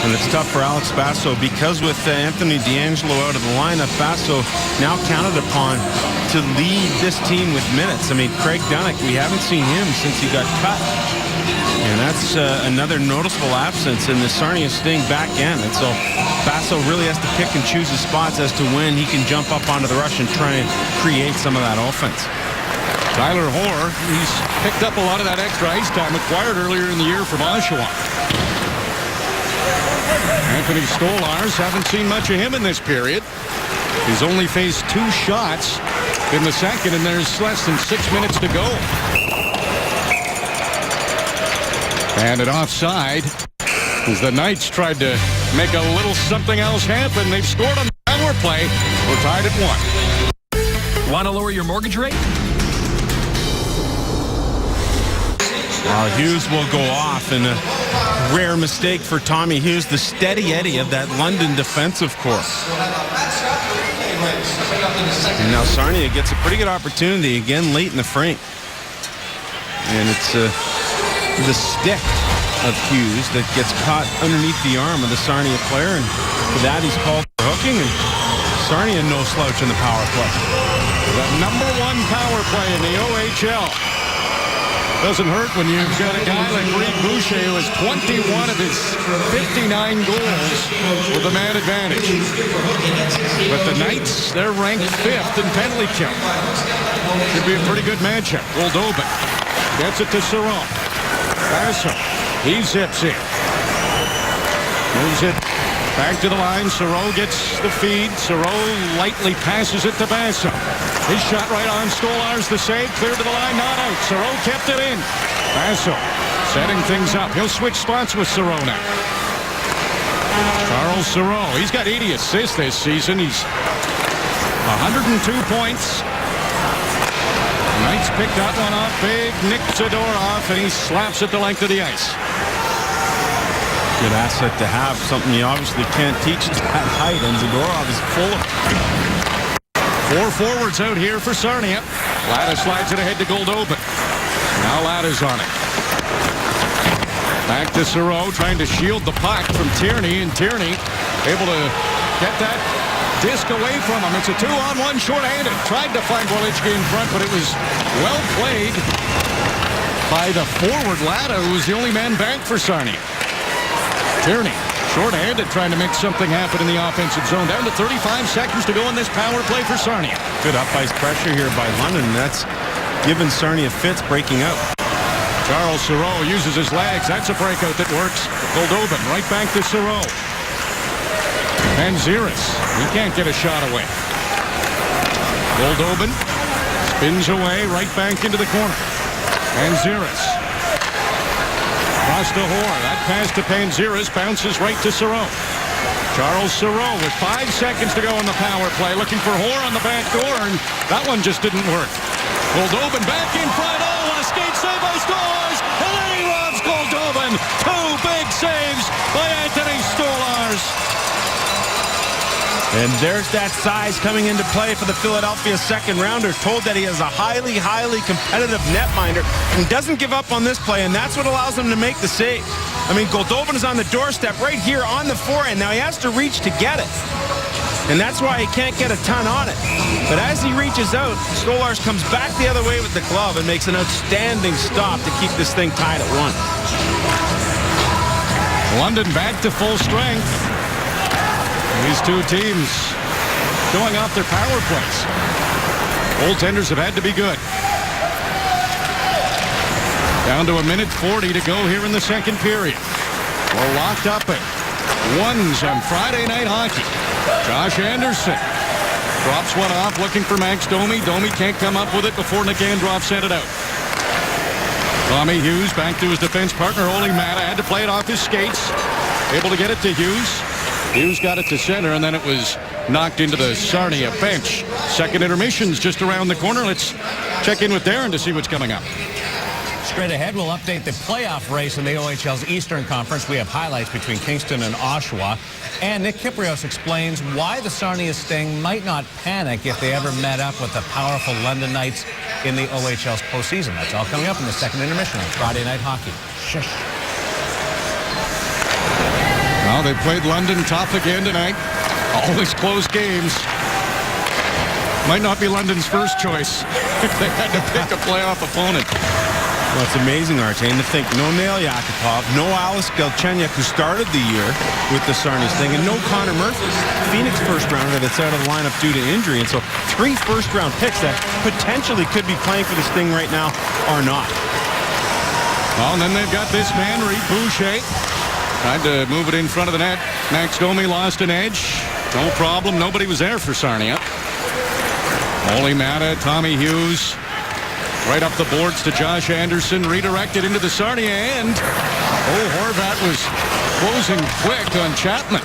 And it's tough for Alex Basso because with Anthony D'Angelo out of the lineup, Basso now counted upon to lead this team with minutes. I mean, Craig Dunnick, we haven't seen him since he got cut. And that's another noticeable absence in the Sarnia Sting back end. And so Basso really has to pick and choose his spots as to when he can jump up onto the rush and try and create some of that offense. Tyler Hoare, he's picked up a lot of that extra ice time acquired earlier in the year from Oshawa. Anthony Stolars, haven't seen much of him in this period. He's only faced 2 shots in the second, and there's less than 6 minutes to go. And an offside as the Knights tried to make a little something else happen. They've scored on the power play. We're tied at 1. Want to lower your mortgage rate? Hughes will go off, and a rare mistake for Tommy Hughes, the steady Eddie of that London defensive corps. And now Sarnia gets a pretty good opportunity again late in the frame. And it's the stick of Hughes that gets caught underneath the arm of the Sarnia player, and for that he's called for hooking, and Sarnia no slouch in the power play. The #1 power play in the OHL. Doesn't hurt when you've got a guy like Reed Boucher who has 21 of his 59 goals with a man advantage. But the Knights, they're ranked 5th in penalty kill. Should be a pretty good matchup. Goldobin gets it to Saron. Basso, he zips in. Moves it back to the line. Saron gets the feed. Saron lightly passes it to Basso. His shot right on Stolars, the save, clear to the line, not out. Saron kept it in. Basso setting things up. He'll switch spots with Saron now. Charles Saron, he's got 80 assists this season. He's 102 points. Knights picked that one off big. Nick Zadorov, and he slaps it the length of the ice. Good asset to have. Something you obviously can't teach is that height, and Zadorov is full of it. 4 forwards out here for Sarnia. Latta slides it ahead to Goldobin. Now Latta's on it. Back to Saron, trying to shield the puck from Tierney, and Tierney able to get that disc away from him. It's a 2-on-1 shorthanded. Tried to find Wolichki in front, but it was well played by the forward Latta, who was the only man back for Sarnia. Tierney, short-handed, trying to make something happen in the offensive zone. Down to 35 seconds to go in this power play for Sarnia. Good up-ice pressure here by London. That's given Sarnia fits breaking out. Charles Saron uses his legs. That's a breakout that works. Goldobin right back to Saron. Panziris, he can't get a shot away. Goldobin spins away, right back into the corner. Panziris. Across to Hoare. That pass to Panziris bounces right to Saron. Charles Saron with 5 seconds to go in the power play, looking for Hoare on the back door, and that one just didn't work. Goldobin back in front. Oh, what a skate save by Stolars, and then he robs Goldobin. 2 big saves by Anthony Stolars. And there's that size coming into play for the Philadelphia second rounder. Told that he is a highly, highly competitive netminder and doesn't give up on this play, and that's what allows him to make the save. I mean, Goldobin is on the doorstep right here on the forehand. Now he has to reach to get it, and that's why he can't get a ton on it. But as he reaches out, Stolars comes back the other way with the glove and makes an outstanding stop to keep this thing tied at 1. London back to full strength. These two teams going off their power plays. Goaltenders have had to be good. Down to 1:40 to go here in the second period. We're locked up at 1s on Friday Night Hockey. Josh Anderson drops one off looking for Max Domi. Domi can't come up with it before Nick Androff sent it out. Tommy Hughes back to his defense partner, Oli Mata. Had to play it off his skates. Able to get it to Hughes. Hughes got it to center, and then it was knocked into the Sarnia bench. Second intermission's just around the corner. Let's check in with Darren to see what's coming up. Straight ahead, we'll update the playoff race in the OHL's Eastern Conference. We have highlights between Kingston and Oshawa. And Nick Kypreos explains why the Sarnia Sting might not panic if they ever met up with the powerful London Knights in the OHL's postseason. That's all coming up in the second intermission on Friday Night Hockey. Shush. Well, they played London tough again tonight. Always close games. Might not be London's first choice if they had to pick a playoff opponent. Well, it's amazing, Artane, to think no Nail Yakupov, no Alex Galchenyuk, who started the year with the Sarnia Sting, and no Connor Murphy, Phoenix first-rounder that's out of the lineup due to injury. And so 3 first-round picks that potentially could be playing for the Sting right now are not. Well, and then they've got this man, Reed Boucher. Tried to move it in front of the net. Max Domi lost an edge. No problem. Nobody was there for Sarnia. Ole Mata, Tommy Hughes. Right up the boards to Josh Anderson. Redirected into the Sarnia end. Oh, Horvat was closing quick on Chapman.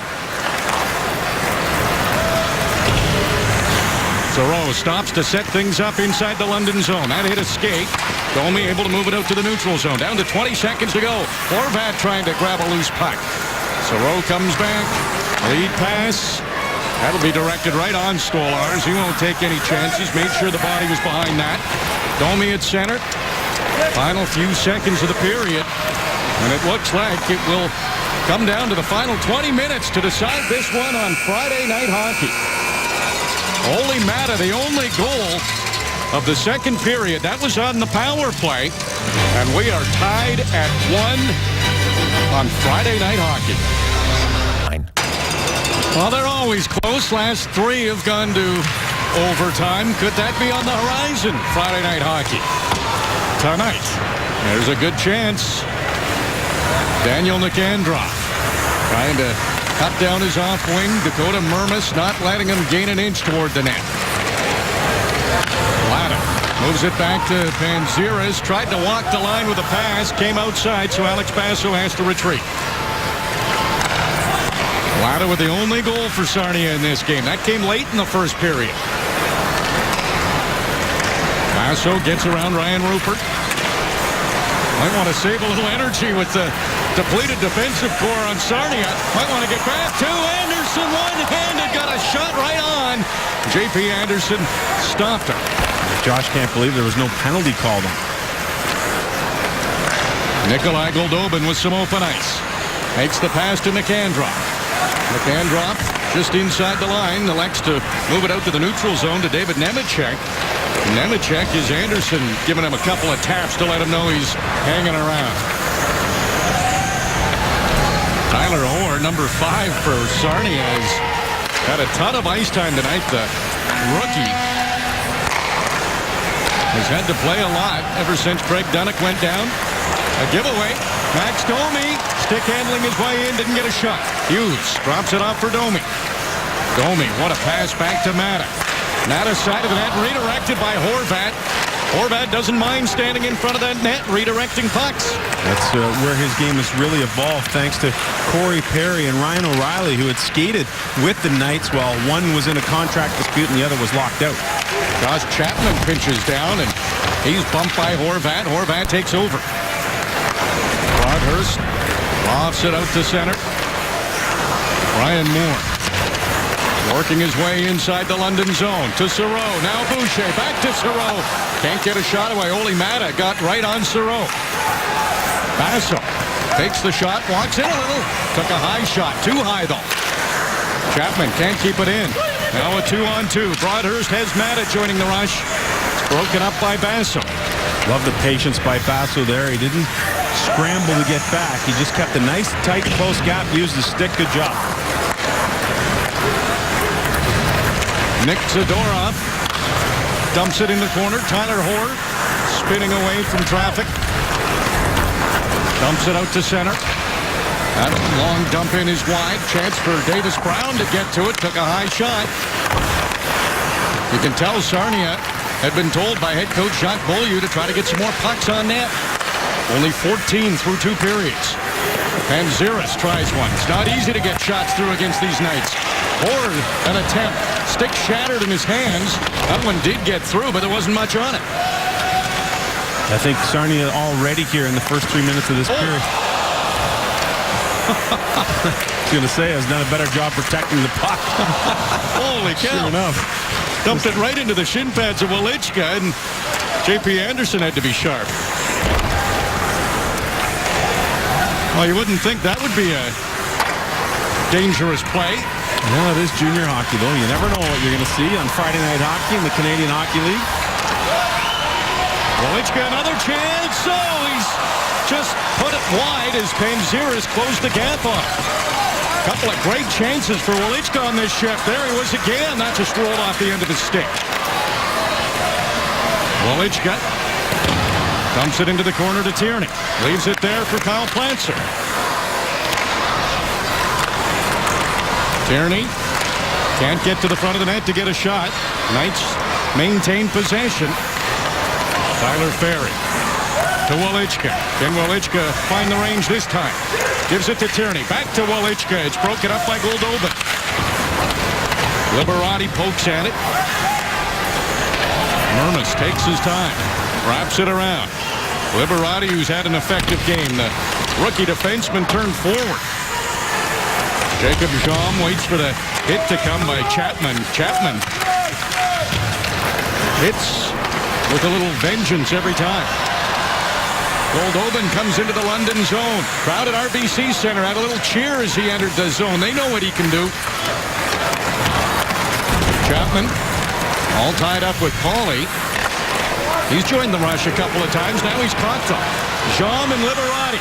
Thoreau stops to set things up inside the London zone. That hit a skate. Domi able to move it out to the neutral zone. Down to 20 seconds to go. Horvat trying to grab a loose puck. Thoreau comes back. Lead pass. That'll be directed right on Stolarz. He won't take any chances. Made sure the body was behind that. Domi at center. Final few seconds of the period. And it looks like it will come down to the final 20 minutes to decide this one on Friday Night Hockey. Ole Mata, the only goal of the second period. That was on the power play. And we are tied at 1 on Friday Night Hockey. Well, they're always close. Last 3 have gone to overtime. Could that be on the horizon? Friday Night Hockey. Tonight, there's a good chance. Daniel Nicandrov trying to cut down his off wing. Dakota Murmas not letting him gain an inch toward the net. Latta moves it back to Panziras. Tried to walk the line with a pass. Came outside, so Alex Basso has to retreat. Latta with the only goal for Sarnia in this game. That came late in the first period. Basso gets around Ryan Rupert. Might want to save a little energy with the depleted defensive core on Sarnia. Might want to get back to Anderson. One-handed, got a shot right on. J.P. Anderson stopped him. Josh can't believe there was no penalty called on. Nikolai Goldobin with some open ice. Makes the pass to Nicandrov. Nicandrov just inside the line. Elects to move it out to the neutral zone to David Nemechek. Nemechek is Anderson giving him a couple of taps to let him know he's hanging around. Tyler Orr, number 5 for Sarnia, has had a ton of ice time tonight. The rookie has had to play a lot ever since Craig Dunnick went down. A giveaway. Max Domi stick handling his way in, didn't get a shot. Hughes drops it off for Domi. Domi, what a pass back to Mata. Mata side of the net, redirected by Horvat. Horvat doesn't mind standing in front of that net, redirecting pucks. That's where his game has really evolved, thanks to Corey Perry and Ryan O'Reilly, who had skated with the Knights while one was in a contract dispute and the other was locked out. Josh Chapman pinches down, and he's bumped by Horvat. Horvat takes over. Broadhurst lofts it out to center. Brian Moore working his way inside the London zone to Thoreau. Now Boucher back to Thoreau. Can't get a shot away. Ole Mata got right on Thoreau. Basso takes the shot, walks in a little. Took a high shot. Too high, though. Chapman can't keep it in. Now a 2-on-2. Broadhurst has Mata joining the rush. It's broken up by Basso. Love the patience by Basso there. He didn't scramble to get back. He just kept a nice, tight, close gap. Used the stick. Good job. Nick Zadorov dumps it in the corner. Tyler Hoare spinning away from traffic. Dumps it out to center. That long dump in is wide. Chance for Davis Brown to get to it. Took a high shot. You can tell Sarnia had been told by head coach Jacques Beaulieu to try to get some more pucks on net. Only 14 through 2 periods. Panziras tries one. It's not easy to get shots through against these Knights. Hoare, an attempt. Stick shattered in his hands. That one did get through, but there wasn't much on it. I think Sarnia already here in the first 3 minutes of this period. I was going to say, has done a better job protecting the puck. Holy cow. Sure enough. Dumped it right into the shin pads of Welichka, and J.P. Anderson had to be sharp. Well, you wouldn't think that would be a dangerous play. Yeah, it is junior hockey, though. You never know what you're going to see on Friday Night Hockey in the Canadian Hockey League. Wolichka, another chance. Oh, he's just put it wide as Panziris closed the gap on it. Couple of great chances for Wolichka on this shift. There he was again. That just rolled off the end of the stick. Wolichka dumps it into the corner to Tierney. Leaves it there for Kyle Plantzer. Tierney can't get to the front of the net to get a shot. Knights maintain possession. Tyler Ferry to Wolichka. Can Wolichka find the range this time? Gives it to Tierney. Back to Wolichka. It's broken up by Goldobin. Liberati pokes at it. Murmas takes his time. Wraps it around. Liberati, who's had an effective game. The rookie defenseman turned forward. Jacob Jaume waits for the hit to come by Chapman. Chapman hits with a little vengeance every time. Goldobin comes into the London zone. Crowd at RBC Center had a little cheer as he entered the zone. They know what he can do. Chapman all tied up with Pauly. He's joined the rush a couple of times. Now he's caught them. Jaume and Liberati.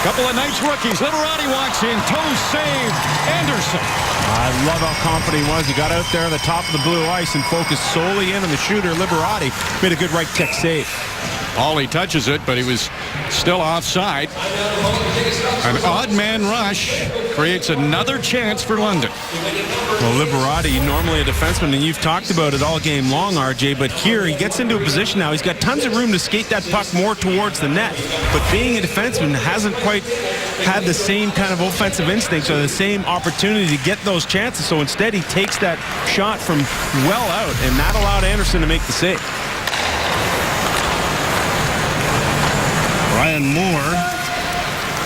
Couple of nice rookies. Liberati walks in. Toe save. Anderson. I love how confident he was. He got out there on the top of the blue ice and focused solely in on the shooter. Liberati made a good right kick save. Pauly touches it, but he was still offside. An odd man rush creates another chance for London. Well, Liberati, normally a defenseman, and you've talked about it all game long, RJ, but here he gets into a position now. He's got tons of room to skate that puck more towards the net, but being a defenseman hasn't quite had the same kind of offensive instincts or the same opportunity to get those chances, so instead he takes that shot from well out, and that allowed Anderson to make the save. Ryan Moore.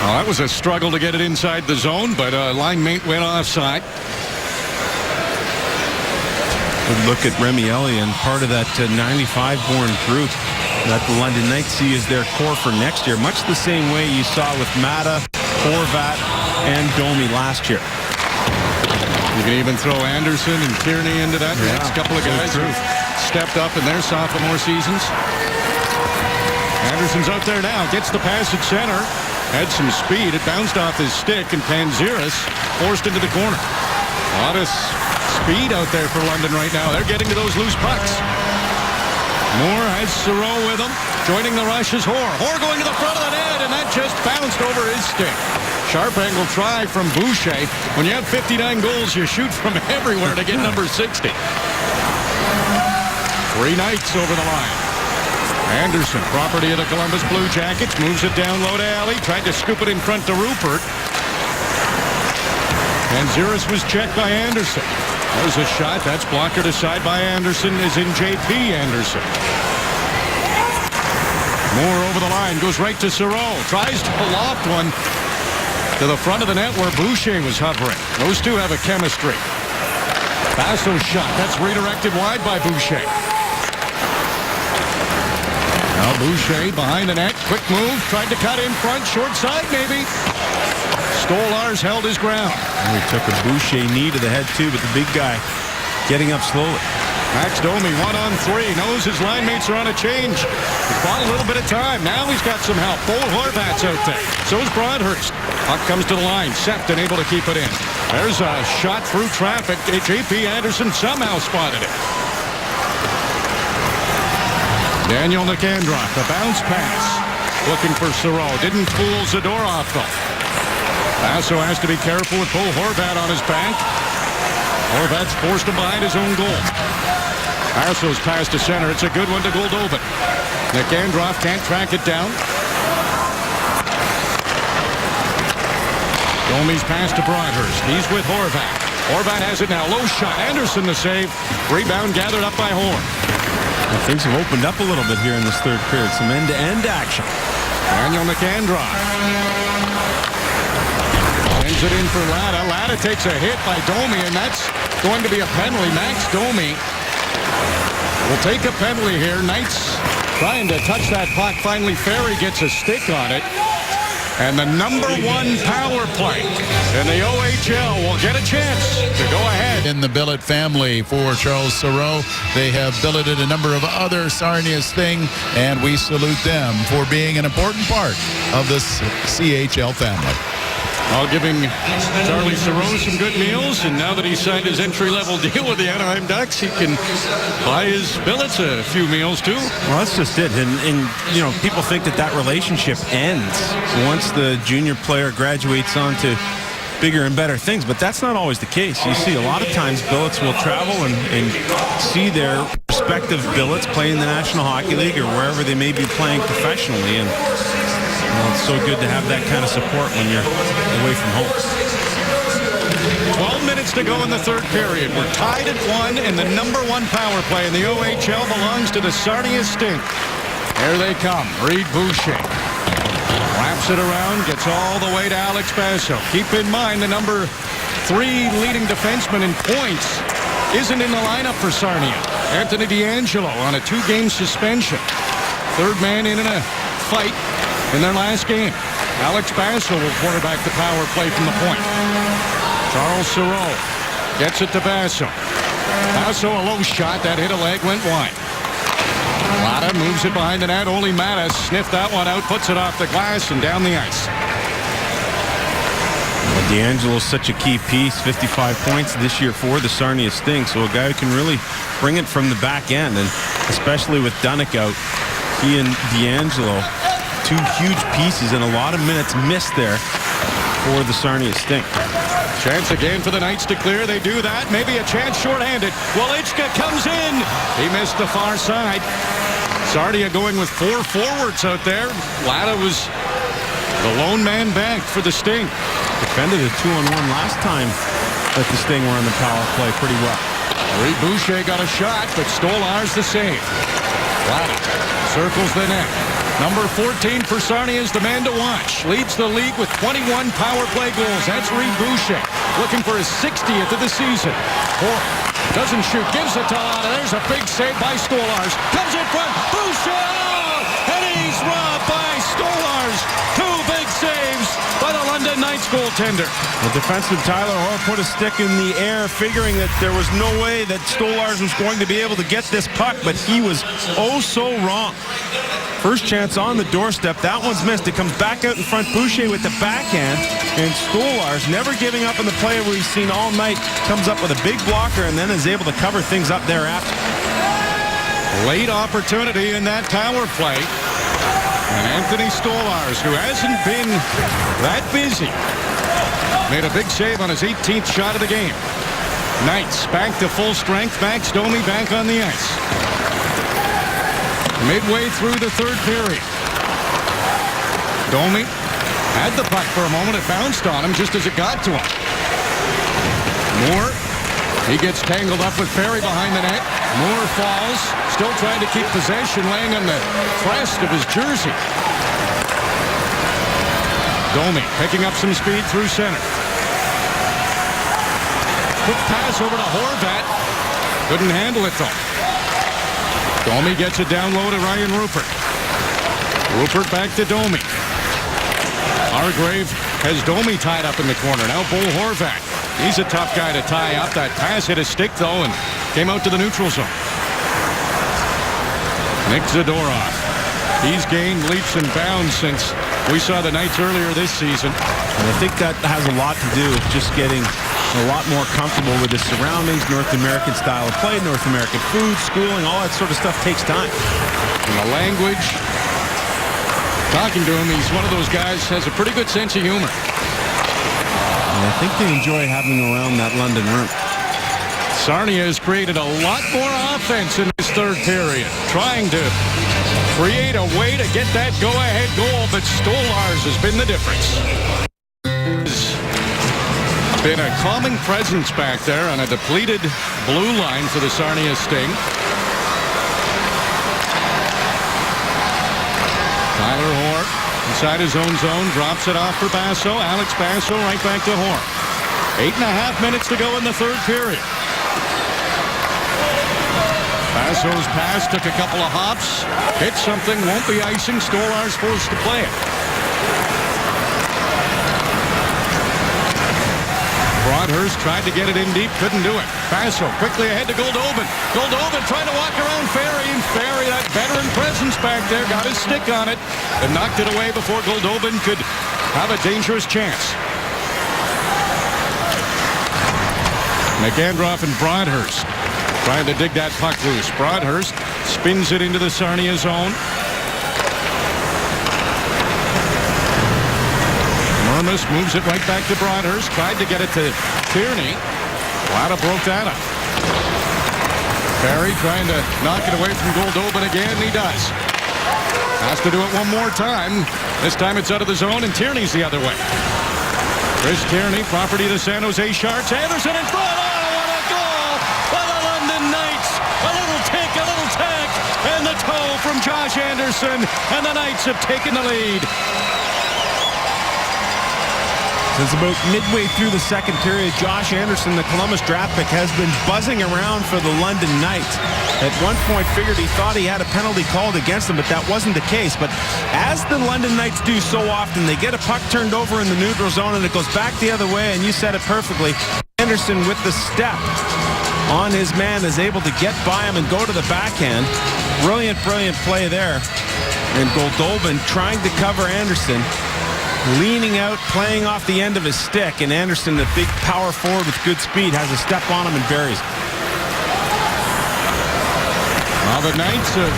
Oh, that was a struggle to get it inside the zone, but line mate went offside. Good look at Remi Elie and part of that 95-born group that the London Knights see as their core for next year, much the same way you saw with Mata, Horvat, and Domi last year. You can even throw Anderson and Tierney into that. Yeah, next couple of guys who stepped up in their sophomore seasons. Anderson's out there now. Gets the pass at center. Had some speed. It bounced off his stick, and Panziris forced into the corner. A lot of speed out there for London right now. They're getting to those loose pucks. Moore has Sauro with him. Joining the rush is Hoare. Hoare going to the front of the net, and that just bounced over his stick. Sharp angle try from Boucher. When you have 59 goals, you shoot from everywhere to get number 60. 3 Knights over the line. Anderson, property of the Columbus Blue Jackets, moves it down low to Alley. Tried to scoop it in front to Rupert. Panziris was checked by Anderson. There's a shot. That's blockered aside by Anderson, is in J.P. Anderson. Moore over the line, goes right to Sauro. Tries to loft one to the front of the net where Boucher was hovering. Those two have a chemistry. Basso's shot. That's redirected wide by Boucher. Now Boucher behind the net. Quick move. Tried to cut in front. Short side maybe. Stolarz held his ground. And he took a Boucher knee to the head too, but the big guy getting up slowly. Max Domi 1-on-3. Knows his line mates are on a change. He's bought a little bit of time. Now he's got some help. Bo Horvat's out there. So is Broadhurst. Puck comes to the line. Sefton able to keep it in. There's a shot through traffic. J.P. Anderson somehow spotted it. Daniel Nicandroff, the bounce pass. Looking for Sauro. Didn't fool Zadorov though. Basso has to be careful with Bo Horvat on his back. Horvat's forced him behind his own goal. Basso's pass to center. It's a good one to Goldobin. Nicandroff can't track it down. Domi's pass to Broadhurst. He's with Horvat. Horvat has it now. Low shot. Anderson the save. Rebound gathered up by Horn. Well, things have opened up a little bit here in this third period. Some end-to-end action. Daniel Nicandroff. Sends it in for Latta. Latta takes a hit by Domi, and that's going to be a penalty. Max Domi will take a penalty here. Knights trying to touch that puck. Finally, Ferry gets a stick on it. And the #1 power play in the OHL will get a chance to go ahead. In the billet family for Charles Sauro, they have billeted a number of other Sarnia Sting, and we salute them for being an important part of this CHL family. I'll give him Charlie Sauro some good meals, and now that he's signed his entry-level deal with the Anaheim Ducks, he can buy his billets a few meals too. Well, that's just it. And you know, people think that relationship ends once the junior player graduates on to bigger and better things, but that's not always the case. You see a lot of times billets will travel and see their respective billets play in the National Hockey League or wherever they may be playing professionally, and it's so good to have that kind of support when you're away from home. 12 minutes to go in the third period. We're tied at 1, and the #1 power play in the OHL belongs to the Sarnia Sting. Here they come. Reed Boucher wraps it around, gets all the way to Alex Basso. Keep in mind the #3 leading defenseman in points isn't in the lineup for Sarnia. Anthony D'Angelo on a 2-game suspension. Third man in a fight in their last game. Alex Basso will quarterback the power play from the point. Charles Sauro gets it to Basso. Basso, a low shot. That hit a leg, went wide. Latta moves it behind the net. Only Mattis sniffed that one out, puts it off the glass and down the ice. Well, D'Angelo's such a key piece. 55 points this year for the Sarnia Sting. So a guy who can really bring it from the back end. And especially with Dunnick out, he and D'Angelo, 2 huge pieces and a lot of minutes missed there for the Sarnia Sting. Chance again for the Knights to clear. They do that. Maybe a chance shorthanded. Walichka comes in. He missed the far side. Sarnia going with 4 forwards out there. Latta was the lone man back for the Sting. Defended a 2-on-1 last time that the Sting were on the power play pretty well. Reed Boucher got a shot, but Stolarz the save. Latta circles the net. Number 14 for Sarnia is the man to watch. Leads the league with 21 power play goals. That's Reed Boucher. Looking for his 60th of the season. Doesn't shoot. Gives it to Latta. There's a big save by Stolarz. Comes in front. Boucher! And he's robbed by Stolarz. 2 big saves by the London Knights goaltender. The defenseman Tyler Orr put a stick in the air, figuring that there was no way that Stolarz was going to be able to get this puck, but he was oh so wrong. First chance on the doorstep. That one's missed. It comes back out in front. Boucher with the backhand. And Stolarz, never giving up on the play we've seen all night, comes up with a big blocker and then is able to cover things up thereafter. Late opportunity in that power play. And Anthony Stolarz, who hasn't been that busy, made a big save on his 18th shot of the game. Knights back to full strength. Max Domi back on the ice. Midway through the third period. Domi had the puck for a moment. It bounced on him just as it got to him. Moore, he gets tangled up with Perry behind the net. Moore falls, still trying to keep possession, laying on the crest of his jersey. Domi picking up some speed through center. Quick pass over to Horvat. Couldn't handle it though. Domi gets it down low to Ryan Rupert. Rupert back to Domi. Hargrave has Domi tied up in the corner. Now Bo Horvat. He's a tough guy to tie up. That pass hit a stick though and came out to the neutral zone. Nick Zadorov. He's gained leaps and bounds since we saw the Knights earlier this season. And I think that has a lot to do with just getting a lot more comfortable with his surroundings, North American style of play, North American food, schooling, all that sort of stuff takes time. And the language, talking to him, he's one of those guys has a pretty good sense of humor. And I think they enjoy having him around that London room. Sarnia has created a lot more offense in this third period, trying to create a way to get that go-ahead goal, but Stolarz has been the difference. Been a calming presence back there on a depleted blue line for the Sarnia Sting. Tyler Hoare inside his own zone, drops it off for Basso. Alex Basso right back to Hoare. 8.5 minutes to go in the third period. Basso's pass took a couple of hops, hit something, won't be icing. Stolarz forced to play it. Broadhurst tried to get it in deep, couldn't do it. Basso quickly ahead to Goldobin. Goldobin trying to walk around Ferry, and Ferry, that veteran presence back there, got his stick on it and knocked it away before Goldobin could have a dangerous chance. McAndroff and Broadhurst trying to dig that puck loose. Broadhurst spins it into the Sarnia zone. Mermis moves it right back to Broadhurst. Tried to get it to Tierney. Latta broke that up. Barry trying to knock it away from Goldobin again, and he does. Has to do it one more time. This time it's out of the zone, and Tierney's the other way. Chris Tierney, property of the San Jose Sharks. Anderson in front. Oh, what a goal by the London Knights. A little tick, a little tack, and the toe from Josh Anderson, and the Knights have taken the lead. Since about midway through the second period, Josh Anderson, the Columbus draft pick, has been buzzing around for the London Knights. At one point figured he thought he had a penalty called against him, but that wasn't the case. But as the London Knights do so often, they get a puck turned over in the neutral zone and it goes back the other way, and you said it perfectly. Anderson with the step on his man is able to get by him and go to the backhand. Brilliant, brilliant play there. And Goldobin trying to cover Anderson, leaning out, playing off the end of his stick, and Anderson, the big power forward with good speed, has a step on him and buries. Well, the Knights have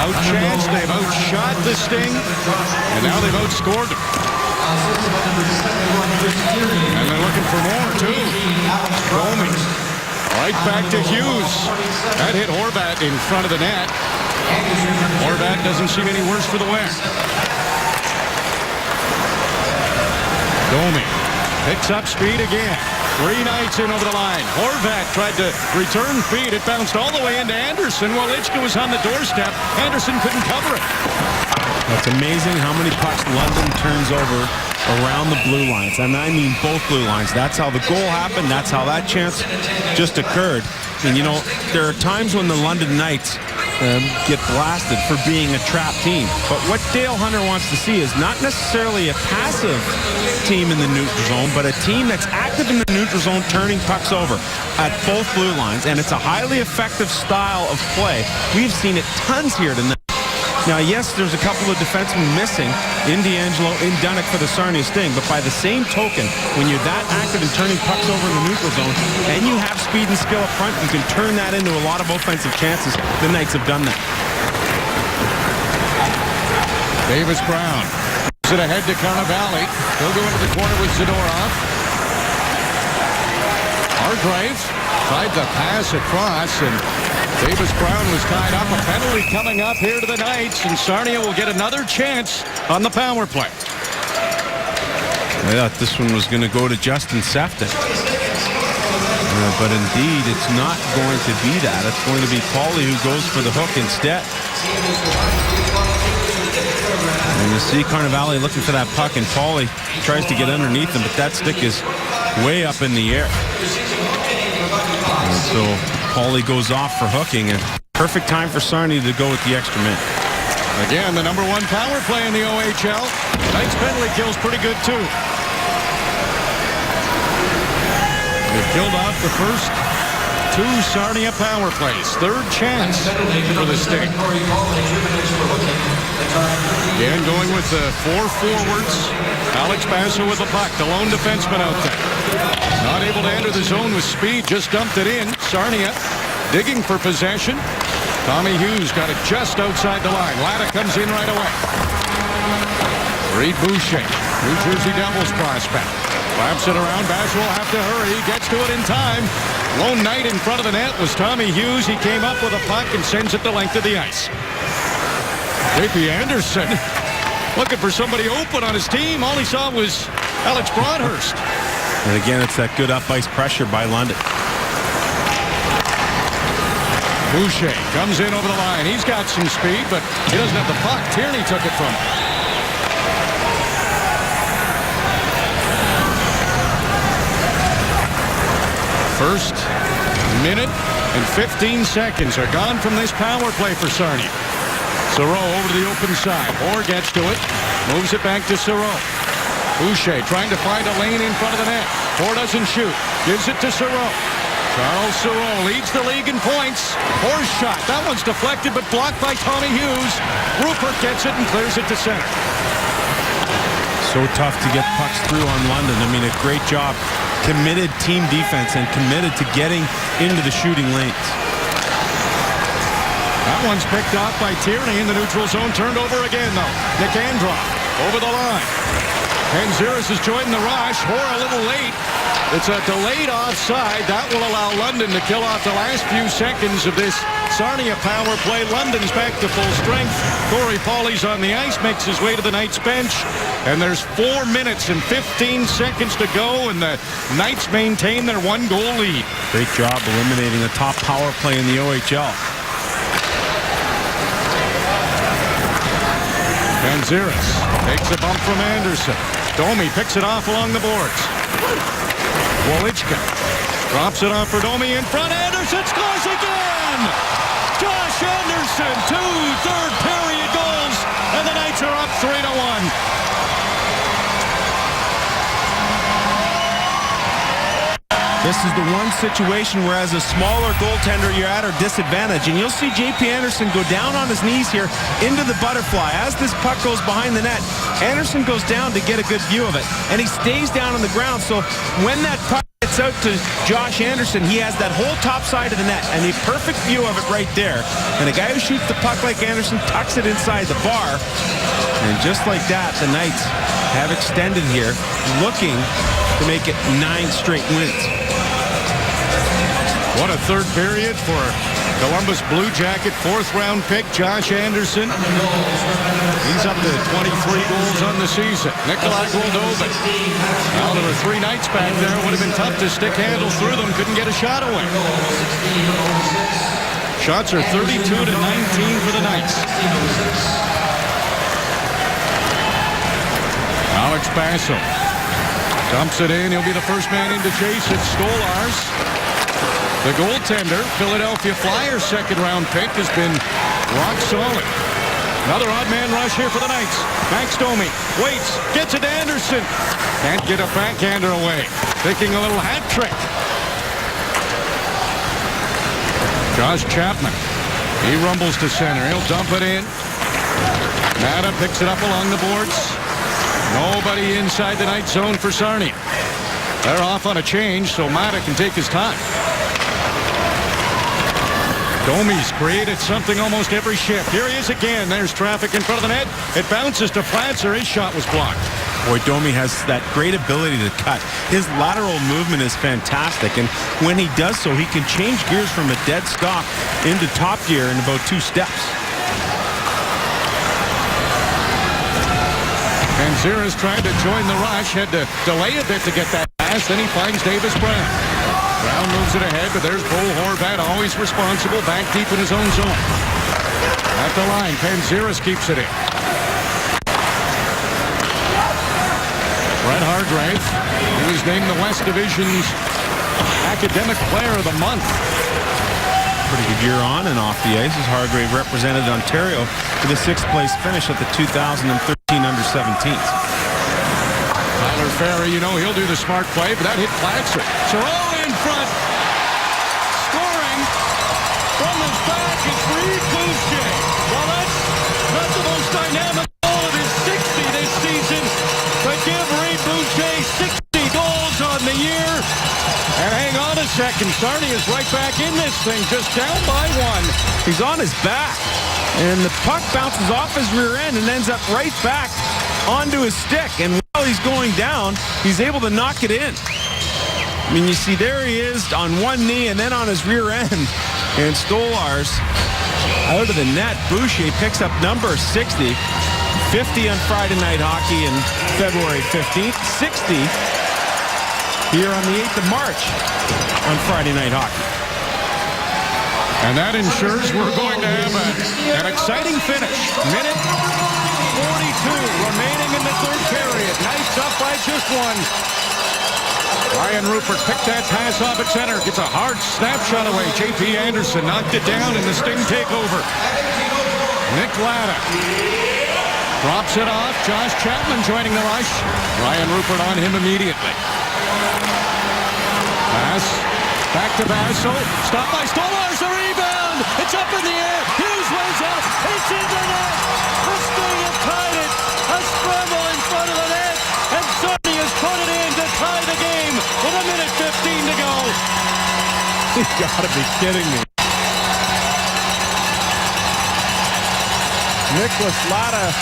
outchanced, they've outshot the Sting, and now they've outscored them. And they're looking for more, too. Domi, right back to Hughes. That hit Horvat in front of the net. Horvat doesn't seem any worse for the wear. Domi picks up speed again. 3 Knights in over the line. Horvat tried to return feed. It bounced all the way into Anderson. While Lichka was on the doorstep, Anderson couldn't cover it. It's amazing how many pucks London turns over around the blue lines. And I mean both blue lines. That's how the goal happened. That's how that chance just occurred. And, you know, there are times when the London Knights get blasted for being a trap team. But what Dale Hunter wants to see is not necessarily a passive team in the neutral zone, but a team that's active in the neutral zone, turning pucks over at both blue lines. And it's a highly effective style of play. We've seen it tons here tonight. Now, yes, there's a couple of defensemen missing in D'Angelo, in Dunnick for the Sarnia Sting, but by the same token, when you're that active in turning pucks over in the neutral zone and you have speed and skill up front, you can turn that into a lot of offensive chances. The Knights have done that. Davis Brown gives it ahead to Carnevale. He'll go into the corner with Zadorov. Hargrave tried to pass across, and Davis Brown was tied up. A penalty coming up here to the Knights, and Sarnia will get another chance on the power play. I thought this one was going to go to Justin Sefton. But indeed, it's not going to be that. It's going to be Pauly who goes for the hook instead. And you see Carnevale looking for that puck, and Pauly tries to get underneath him, but that stick is way up in the air. And so Pauly goes off for hooking, and perfect time for Sarnia to go with the extra minute. Again, the #1 power play in the OHL. Knights penalty kill's pretty good, too. They've killed off the first 2 Sarnia power plays. Third chance for the Sting. Again, going with the 4 forwards. Alex Basso with the puck, the lone defenseman out there. Not able to enter the zone with speed, just dumped it in. Sarnia digging for possession. Tommy Hughes got it just outside the line. Latta comes in right away. Reed Boucher, New Jersey Devils prospect. Claps it around. Basso will have to hurry. Gets to it in time. Lone Knight in front of the net was Tommy Hughes. He came up with a puck and sends it the length of the ice. J.P. Anderson looking for somebody open on his team. All he saw was Alex Broadhurst. And again, it's that good up-ice pressure by London. Boucher comes in over the line. He's got some speed, but he doesn't have the puck. Tierney took it from him. First minute and 15 seconds are gone from this power play for Sarnia. Sauro over to the open side. Orr gets to it. Moves it back to Sauro. Boucher trying to find a lane in front of the net. Four doesn't shoot. Gives it to Saron. Charles Saron leads the league in points. Horse shot. That one's deflected but blocked by Tommy Hughes. Rupert gets it and clears it to center. So tough to get pucks through on London. I mean, a great job. Committed team defense and committed to getting into the shooting lanes. That one's picked off by Tierney in the neutral zone. Turned over again, though. Nick Androff over the line. Panzeris is joining the rush. Hoare a little late. It's a delayed offside. That will allow London to kill off the last few seconds of this Sarnia power play. London's back to full strength. Corey Pauly's on the ice, makes his way to the Knights bench. And there's 4 minutes and 15 seconds to go, and the Knights maintain their 1-goal lead. Great job eliminating the top power play in the OHL. Panzeris takes a bump from Anderson. Domi picks it off along the boards. Wolichka drops it off for Domi in front. Anderson scores again! Josh Anderson, 2 third-period goals, and the Knights are up 3-1. This is the one situation where as a smaller goaltender you're at a disadvantage, and you'll see J.P. Anderson go down on his knees here into the butterfly. As this puck goes behind the net, Anderson goes down to get a good view of it, and he stays down on the ground. So when that puck gets out to Josh Anderson, he has that whole top side of the net and a perfect view of it right there. And a guy who shoots the puck like Anderson tucks it inside the bar, and just like that, the Knights have extended here, looking to make it 9 straight wins. What a third period for Columbus Blue Jacket 4th-round pick Josh Anderson. He's up to 23 goals on the season. Nikolai Goldobin. Now there were 3 Knights back there. Would have been tough to stick handles through them. Couldn't get a shot away. Shots are 32-19 for the Knights. Alex Basso dumps it in. He'll be the first man in to chase it. Stolarz. The goaltender, Philadelphia Flyers' second-round pick, has been rock solid. Another odd man rush here for the Knights. Max Domi waits, gets it to Anderson. Can't get a backhander away. Thinking a little hat trick. Josh Chapman. He rumbles to center. He'll dump it in. Mata picks it up along the boards. Nobody inside the Knight zone for Sarnia. They're off on a change, so Mata can take his time. Domi's created something almost every shift. Here he is again. There's traffic in front of the net. It bounces to Flatzer. His shot was blocked. Boy, Domi has that great ability to cut. His lateral movement is fantastic, and when he does so, he can change gears from a dead stop into top gear in about 2 steps. Panzeris tried to join the rush, had to delay a bit to get that pass. Then he finds Davis Brown. Brown moves it ahead, but there's Bo Horvat, always responsible, back deep in his own zone. At the line, Panzeris keeps it in. Brett Hargrave, he was named the West Division's Academic Player of the Month. Pretty good year on and off the ice as Hargrave represented Ontario with a 6th-place finish at the 2013 Under-17s. Tyler Ferry, you know, he'll do the smart play, but that hit Flatzer. Saron in front. Scoring from his back is Reed Boucher. Well, that's not the most dynamic goal of his 60 this season, but give Reed Boucher 60 goals on the year. And hang on a second, Sarnia's right back in this thing, just down by 1. He's on his back, and the puck bounces off his rear end and ends up right back onto his stick. And while he's going down, he's able to knock it in. I mean, you see, there he is on one knee and then on his rear end. And Stolarz out of the net. Boucher picks up number 60. 50 on Friday Night Hockey and February 15th. 60 here on the 8th of March on Friday Night Hockey. And that ensures we're going to have an exciting finish. Minute 42 remaining in the third period. Knights up by just 1. Ryan Rupert picked that pass off at center. Gets a hard snapshot away. J.P. Anderson knocked it down in the Sting takeover. Nick Latta drops it off. Josh Chapman joining the rush. Ryan Rupert on him immediately. pass. Back to Basso. Stopped by Stolarz. The rebound. It's up in the air. Hughes wins out. It's in the net. The Sting have tied it. A scramble in front of the net. And Sarnia's put it in to tie the game with 1:15 to go. You gotta be kidding me. Nicholas Latta in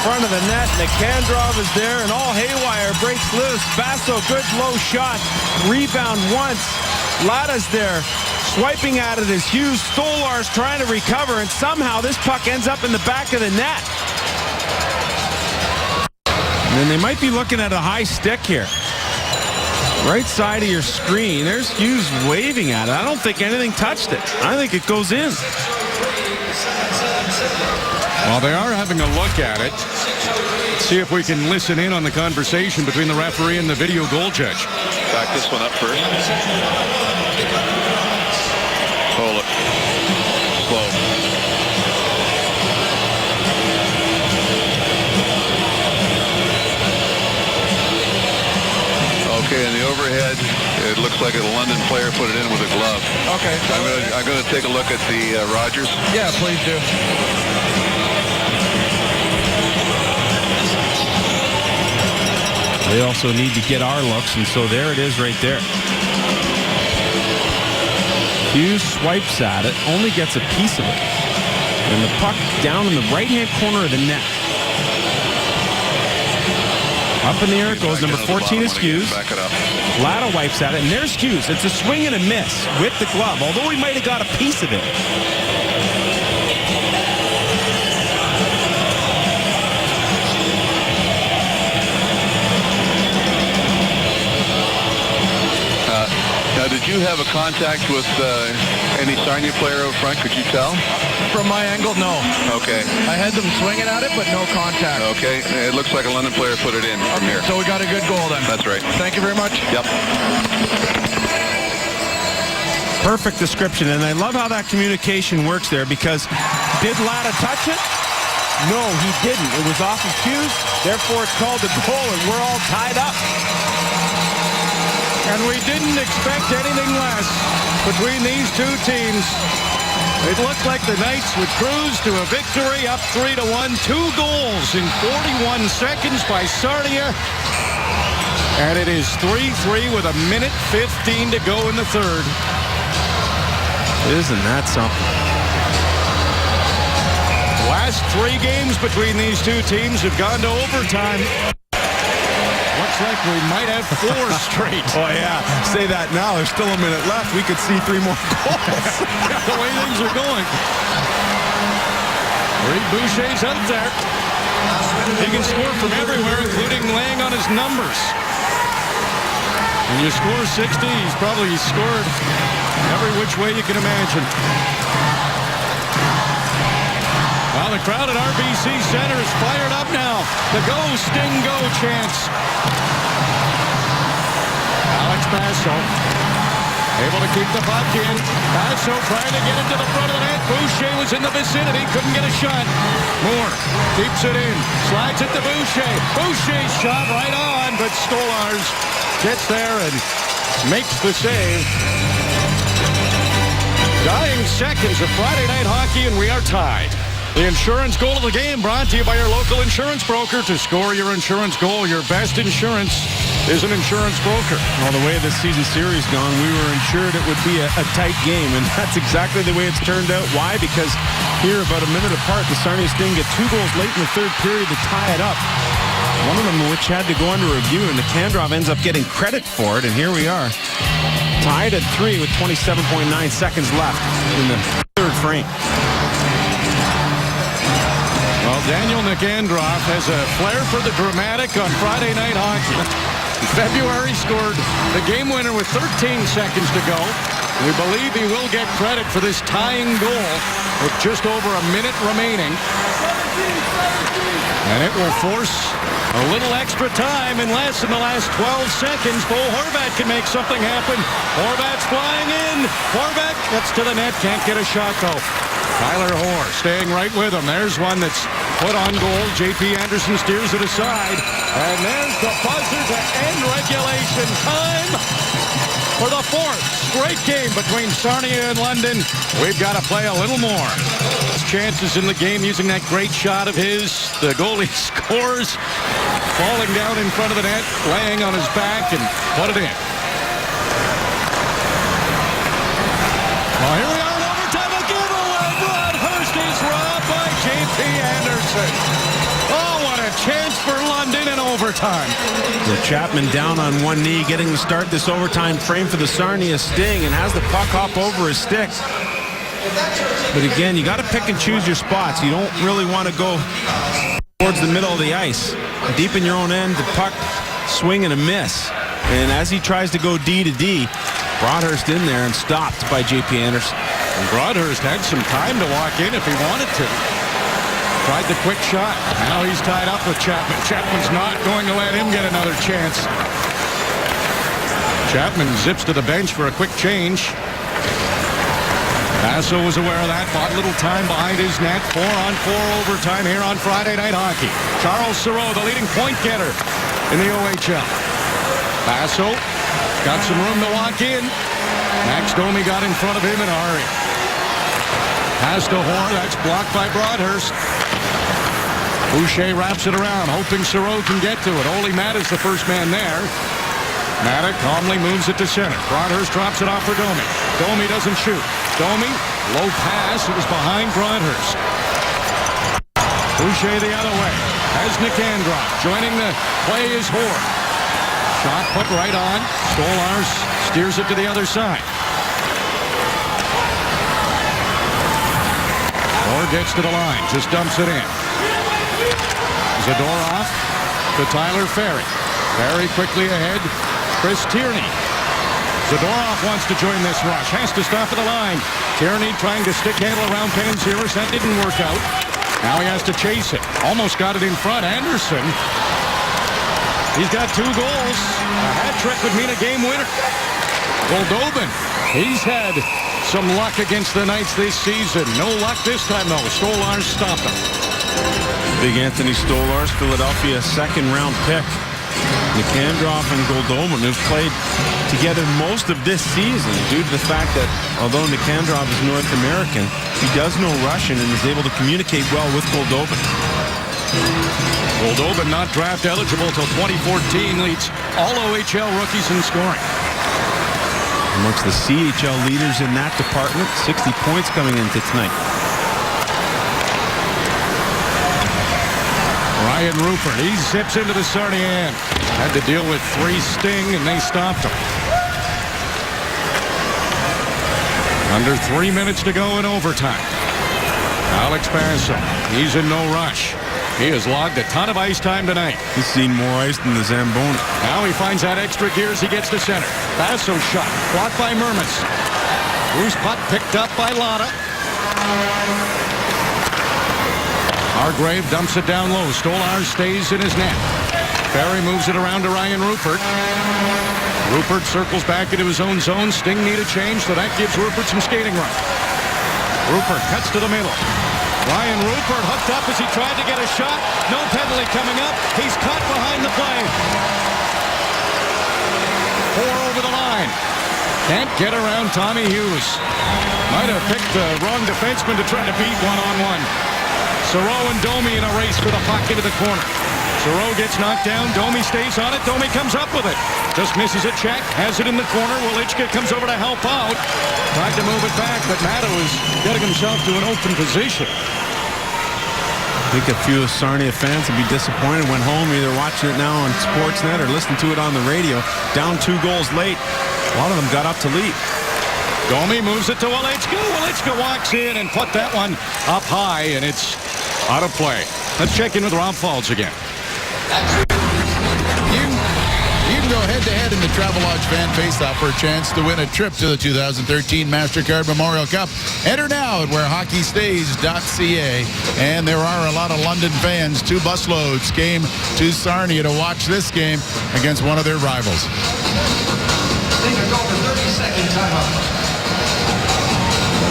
front of the net. Nikandrov is there, and all haywire breaks loose. Basso, good low shot. Rebound once. Latta's there. Swiping at it is Hughes. Stolarz trying to recover, and somehow this puck ends up in the back of the net. And then they might be looking at a high stick here. Right side of your screen. There's Hughes waving at it. I don't think anything touched it. I think it goes in. Well, they are having a look at it. See if we can listen in on the conversation between the referee and the video goal judge. Back this one up first. Hold it. Slow. Okay, in the overhead, it looks like a London player put it in with a glove. Okay. I'm going to take a look at the Rogers. Yeah, please do. They also need to get our looks, and so there it is right there. Hughes swipes at it, only gets a piece of it. And the puck down in the right-hand corner of the net. Up in the air it goes. Number 14 is Hughes. Latta wipes at it, and there's Hughes. It's a swing and a miss with the glove, although he might have got a piece of it. Now, did you have a contact with any Sarnia player up front? Could you tell? From my angle, no. Okay. I had them swinging at it, but no contact. Okay. It looks like a London player put it in from here. So we got a good goal then. That's right. Thank you very much. Yep. Perfect description, and I love how that communication works there, because did Latta touch it? No, he didn't. It was off of Hughes, therefore it's called a goal, and we're all tied up. And we didn't expect anything less between these two teams. It looked like the Knights would cruise to a victory, up 3-1. 2 goals in 41 seconds by Sarnia. And it is 3-3 with 1:15 to go in the third. Isn't that something? Last 3 games between these two teams have gone to overtime. Looks like we might have 4 straight. Oh, yeah. Say that now. There's still a minute left. We could see 3 more goals. The way things are going. Reed Boucher's out there. He can score from everywhere, including laying on his numbers. When you score 60, he's probably scored every which way you can imagine. Well, the crowd at RBC Center is fired up now. The Go Sting Go chants. Alex Basso able to keep the puck in. Basso trying to get it to the front of the net. Boucher was in the vicinity, couldn't get a shot. Moore keeps it in, slides it to Boucher. Boucher's shot right on, but Stolarz gets there and makes the save. Dying seconds of Friday night hockey, and we are tied. The insurance goal of the game brought to you by your local insurance broker. To score your insurance goal, your best insurance is an insurance broker. Well, the way this season series gone, we were insured it would be a tight game, and that's exactly the way it's turned out. Why? Because here, about a minute apart, the Sarnia Sting get 2 goals late in the third period to tie it up. One of them which had to go under review, and Nikandrov ends up getting credit for it, and here we are. Tied at 3 with 27.9 seconds left in the third frame. Well, Daniel Nikandrov has a flair for the dramatic on Friday night hockey. February scored the game winner with 13 seconds to go. We believe he will get credit for this tying goal with just over a minute remaining. And it will force a little extra time, and less in the last 12 seconds. Bo Horvat can make something happen. Horvat's flying in. Horvat gets to the net, can't get a shot though. Tyler Hoare staying right with him. There's one that's put on goal. J.P. Anderson steers it aside. And there's the buzzer to end regulation time. for the fourth straight game between Sarnia and London. We've got to play a little more. His chances in the game using that great shot of his. The goalie scores, falling down in front of the net, laying on his back, and put it in. Well, here we are in overtime. A giveaway. Broadhurst is robbed by J.P. Anderson. Oh, what a chance for London in overtime. So Chapman down on one knee, getting to start this overtime frame for the Sarnia Sting, and has the puck hop over his stick. But again, you got to pick and choose your spots. You don't really want to go towards the middle of the ice. Deep in your own end, the puck swing and a miss. And as he tries to go D to D, Broadhurst in there and stopped by J.P. Anderson. And Broadhurst had some time to walk in if he wanted to. Tried the quick shot. Now he's tied up with Chapman. Chapman's not going to let him get another chance. Chapman zips to the bench for a quick change. Basso was aware of that. Bought a little time behind his net. 4-on-4 overtime here on Friday Night Hockey. Charles Sereau, the leading point getter in the OHL. Basso got some room to walk in. Max Domi got in front of him in a hurry. Pass to Hoare. That's blocked by Broadhurst. Boucher wraps it around, hoping Sereau can get to it. Ole Matt is the first man there. Matta calmly moves it to center. Broadhurst drops it off for Domi. Domi doesn't shoot. Domi, low pass. It was behind Broadhurst. Boucher the other way. Has Nicandrov. Joining the play is Hoare. Shot put right on. Stolarz steers it to the other side. Hoare gets to the line. Just dumps it in. Zadorov to Tyler Ferry. Ferry quickly ahead. Chris Tierney. Zadorov wants to join this rush. Has to stop at the line. Tierney trying to stick handle around Pansiris. That didn't work out. Now he has to chase it. Almost got it in front. Anderson. He's got 2 goals. A hat trick would mean a game winner. Goldobin. He's had some luck against the Knights this season. No luck this time, though. Stolarz stopped him. Big Anthony Stolarz, Philadelphia second-round pick. Nicandrov and Goldobin have played together most of this season due to the fact that although Nicandrov is North American, he does know Russian and is able to communicate well with Goldobin. Goldobin not draft eligible till 2014, leads all OHL rookies in scoring. Amongst the CHL leaders in that department, 60 points coming into tonight. Ryan Rupert, he zips into the Sarnia end. Had to deal with 3 Sting, and they stopped him. Under 3 minutes to go in overtime. Alex Basso, he's in no rush. He has logged a ton of ice time tonight. He's seen more ice than the Zamboni. Now he finds that extra gears. He gets to center. Basso shot, blocked by Mermis. Bruce puck picked up by Lotta. Hargrave dumps it down low. Stolarz stays in his net. Ferry moves it around to Ryan Rupert. Rupert circles back into his own zone. Sting need a change, so that gives Rupert some skating run. Rupert cuts to the middle. Ryan Rupert hooked up as he tried to get a shot. No penalty coming up. He's caught behind the play. Hoare over the line. Can't get around Tommy Hughes. Might have picked the wrong defenseman to try to beat one-on-one. Sereau and Domi in a race for the puck into the corner. Sereau gets knocked down. Domi stays on it. Domi comes up with it. Just misses a check. Has it in the corner. Welichka comes over to help out. Tried to move it back, but Matta was getting himself to an open position. I think a few of Sarnia fans would be disappointed when home, either watching it now on Sportsnet or listening to it on the radio. Down 2 goals late. A lot of them got up to lead. Domi moves it to Welichka. Welichka walks in and put that one up high, and it's out of play. Let's check in with Rob Falls again. You can go head-to-head in the Travelodge Fan Faceoff for a chance to win a trip to the 2013 MasterCard Memorial Cup. Enter now at wherehockeystays.ca. And there are a lot of London fans. 2 busloads came to Sarnia to watch this game against one of their rivals.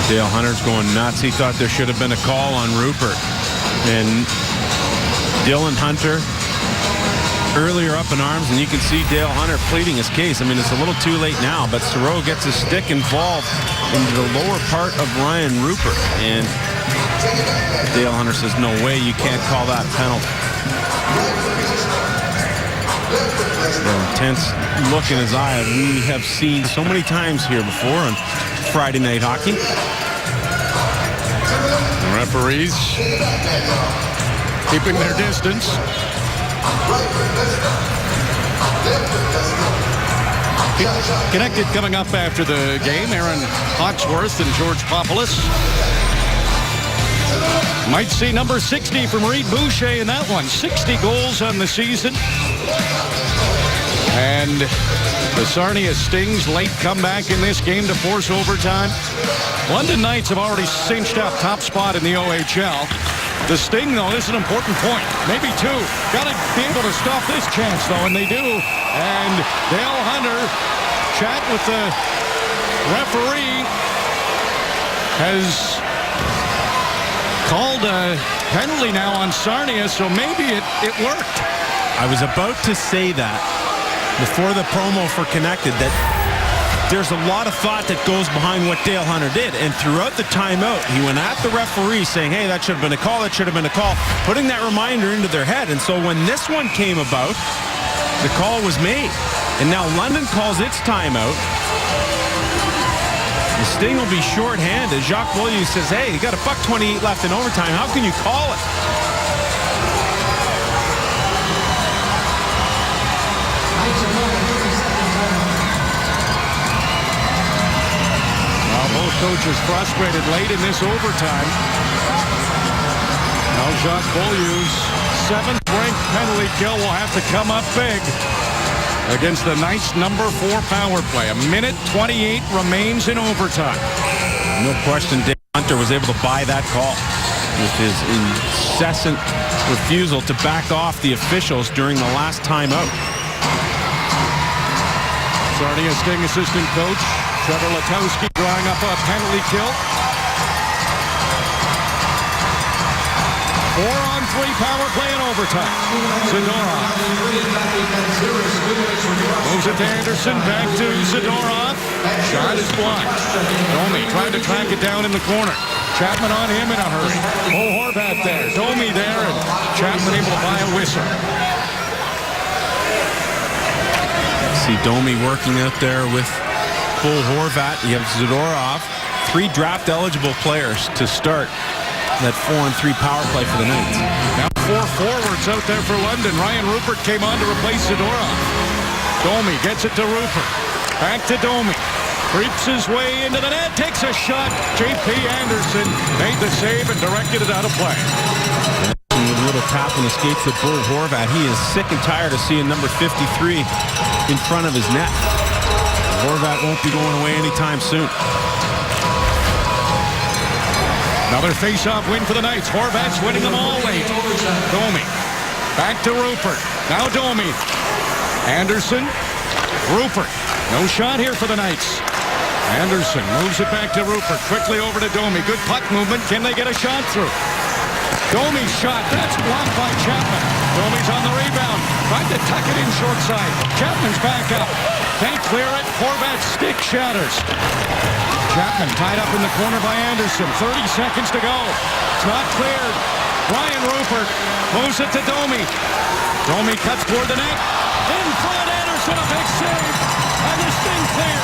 Dale Hunter's going nuts. He thought there should have been a call on Rupert. And Dylan Hunter earlier up in arms, and you can see Dale Hunter pleading his case. I mean, it's a little too late now, but Thoreau gets his stick involved into the lower part of Ryan Rupert, and Dale Hunter says, no way, you can't call that a penalty. The intense look in his eye we have seen so many times here before on Friday Night Hockey. The referees keeping their distance. Connected coming up after the game, Aaron Hawksworth and George Popoulos. Might see number 60 from Reed Boucher in that one. 60 goals on the season. And the Sarnia Stings late comeback in this game to force overtime. London Knights have already cinched up top spot in the OHL. The Sting, though, is an important point. Maybe two. Got to be able to stop this chance, though, and they do. And Dale Hunter, chat with the referee, has called a penalty now on Sarnia, so maybe it worked. I was about to say that before the promo for Connected, that there's a lot of thought that goes behind what Dale Hunter did. And throughout the timeout, he went at the referee saying, hey, that should have been a call, that should have been a call, putting that reminder into their head. And so when this one came about, the call was made. And now London calls its timeout. The Sting will be shorthanded. Jacques Beaulieu says, hey, you got $1:28 left in overtime. How can you call it? Both coaches frustrated late in this overtime. Now Jacques Beaulieu's 7th-ranked penalty kill will have to come up big against the Knights' number 4 power play. 1:28 remains in overtime. No question, Dale Hunter was able to buy that call with his incessant refusal to back off the officials during the last timeout. Sarnia Sting assistant coach Trevor Letowski drawing up a penalty kill. 4-on-3 power play in overtime. Zadorov moves it to Anderson, back to Zadorov. Shot is blocked. Domi tried to track it down in the corner. Chapman on him in a hurry. Horvat there. Domi there, and Chapman able to buy a whistle. See Domi working out there with Bo Horvat. You have Zadorov, 3 draft-eligible players to start that 4-on-3 power play for the Knights. Now 4 forwards out there for London. Ryan Rupert came on to replace Zadorov. Domi gets it to Rupert. Back to Domi. Creeps his way into the net. Takes a shot. J.P. Anderson made the save and directed it out of play. With a little tap on the skates of Bo Horvat. He is sick and tired of seeing number 53 in front of his net. Horvat won't be going away anytime soon. Another face-off win for the Knights. Horvat's winning them all late. Domi. Back to Rupert. Now Domi. Anderson. Rupert. No shot here for the Knights. Anderson moves it back to Rupert. Quickly over to Domi. Good puck movement. Can they get a shot through? Domi's shot. That's blocked by Chapman. Domi's on the rebound. Tried to tuck it in short side. Chapman's back up. Can't clear it. Horvat's stick shatters. Chapman tied up in the corner by Anderson. 30 seconds to go. It's not cleared. Ryan Rupert moves it to Domi. Domi cuts toward the net. In front, Anderson, a big save. And the Sting clear.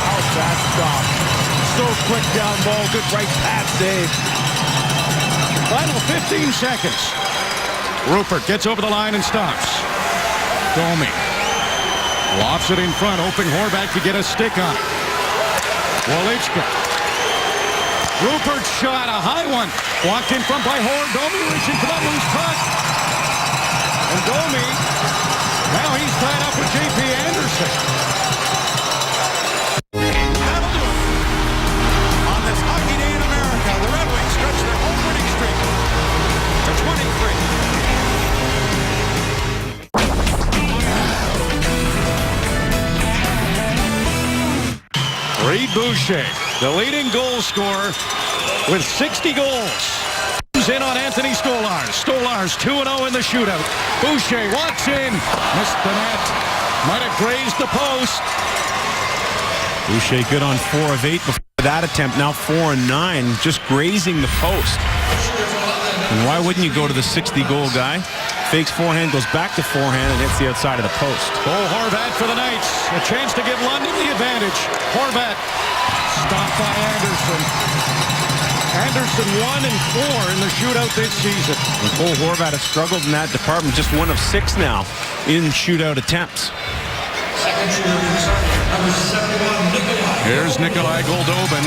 How's that stop? So quick down ball. Good right pad save. Final 15 seconds. Rupert gets over the line and stops. Domi lofts it in front, hoping Horvat could get a stick on it. Wolichka. Rupert's shot, a high one. Blocked in front by Domi reaching for that loose puck. And Domi, now he's tied up with J.P. Anderson. That'll do it. On this hockey day in America, the Red Wings stretch their home winning streak to 23. Reed Boucher, the leading goal scorer with 60 goals. Goes in on Anthony Stolars. Stolars 2-0 in the shootout. Boucher walks in. Missed the net. Might have grazed the post. Boucher good on 4 of 8 before that attempt. Now 4 and 9, just grazing the post. And why wouldn't you go to the 60-goal guy? Fakes forehand, goes back to forehand, and hits the outside of the post. Oh, Horvat for the Knights. A chance to give London the advantage. Horvat stopped by Anderson. Anderson 1 and 4 in the shootout this season. And Cole Horvat has struggled in that department. Just 1 of 6 now in shootout attempts. Here's Nikolai Goldobin.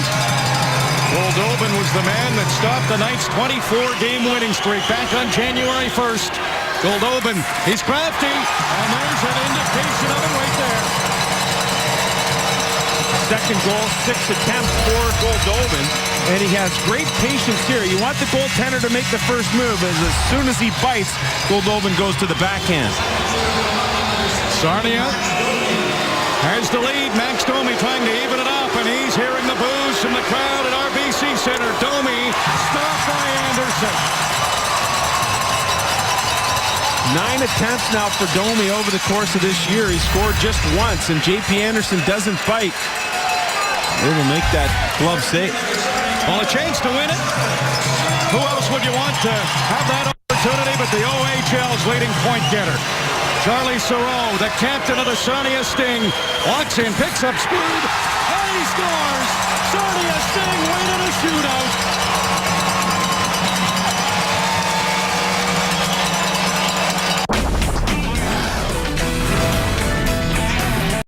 Goldobin was the man that stopped the Knights' 24-game winning streak back on January 1st. Goldobin, he's crafty, and there's an indication of it right there. Second goal, 6 attempts for Goldobin, and he has great patience here. You want the goaltender to make the first move, as soon as he bites, Goldobin goes to the backhand. Sarnia has the lead. Max Domi trying to even it up, and he's hearing the boos from the crowd at RBC Center. Domi stopped by Anderson. 9 attempts now for Domi over the course of this year. He scored just once, and J.P. Anderson doesn't bite. They will make that glove save. Well, a chance to win it. Who else would you want to have that opportunity but the OHL's leading point getter? Charlie Sauro, the captain of the Sarnia Sting, walks in, picks up speed, and he scores! Sarnia Sting winning a shootout.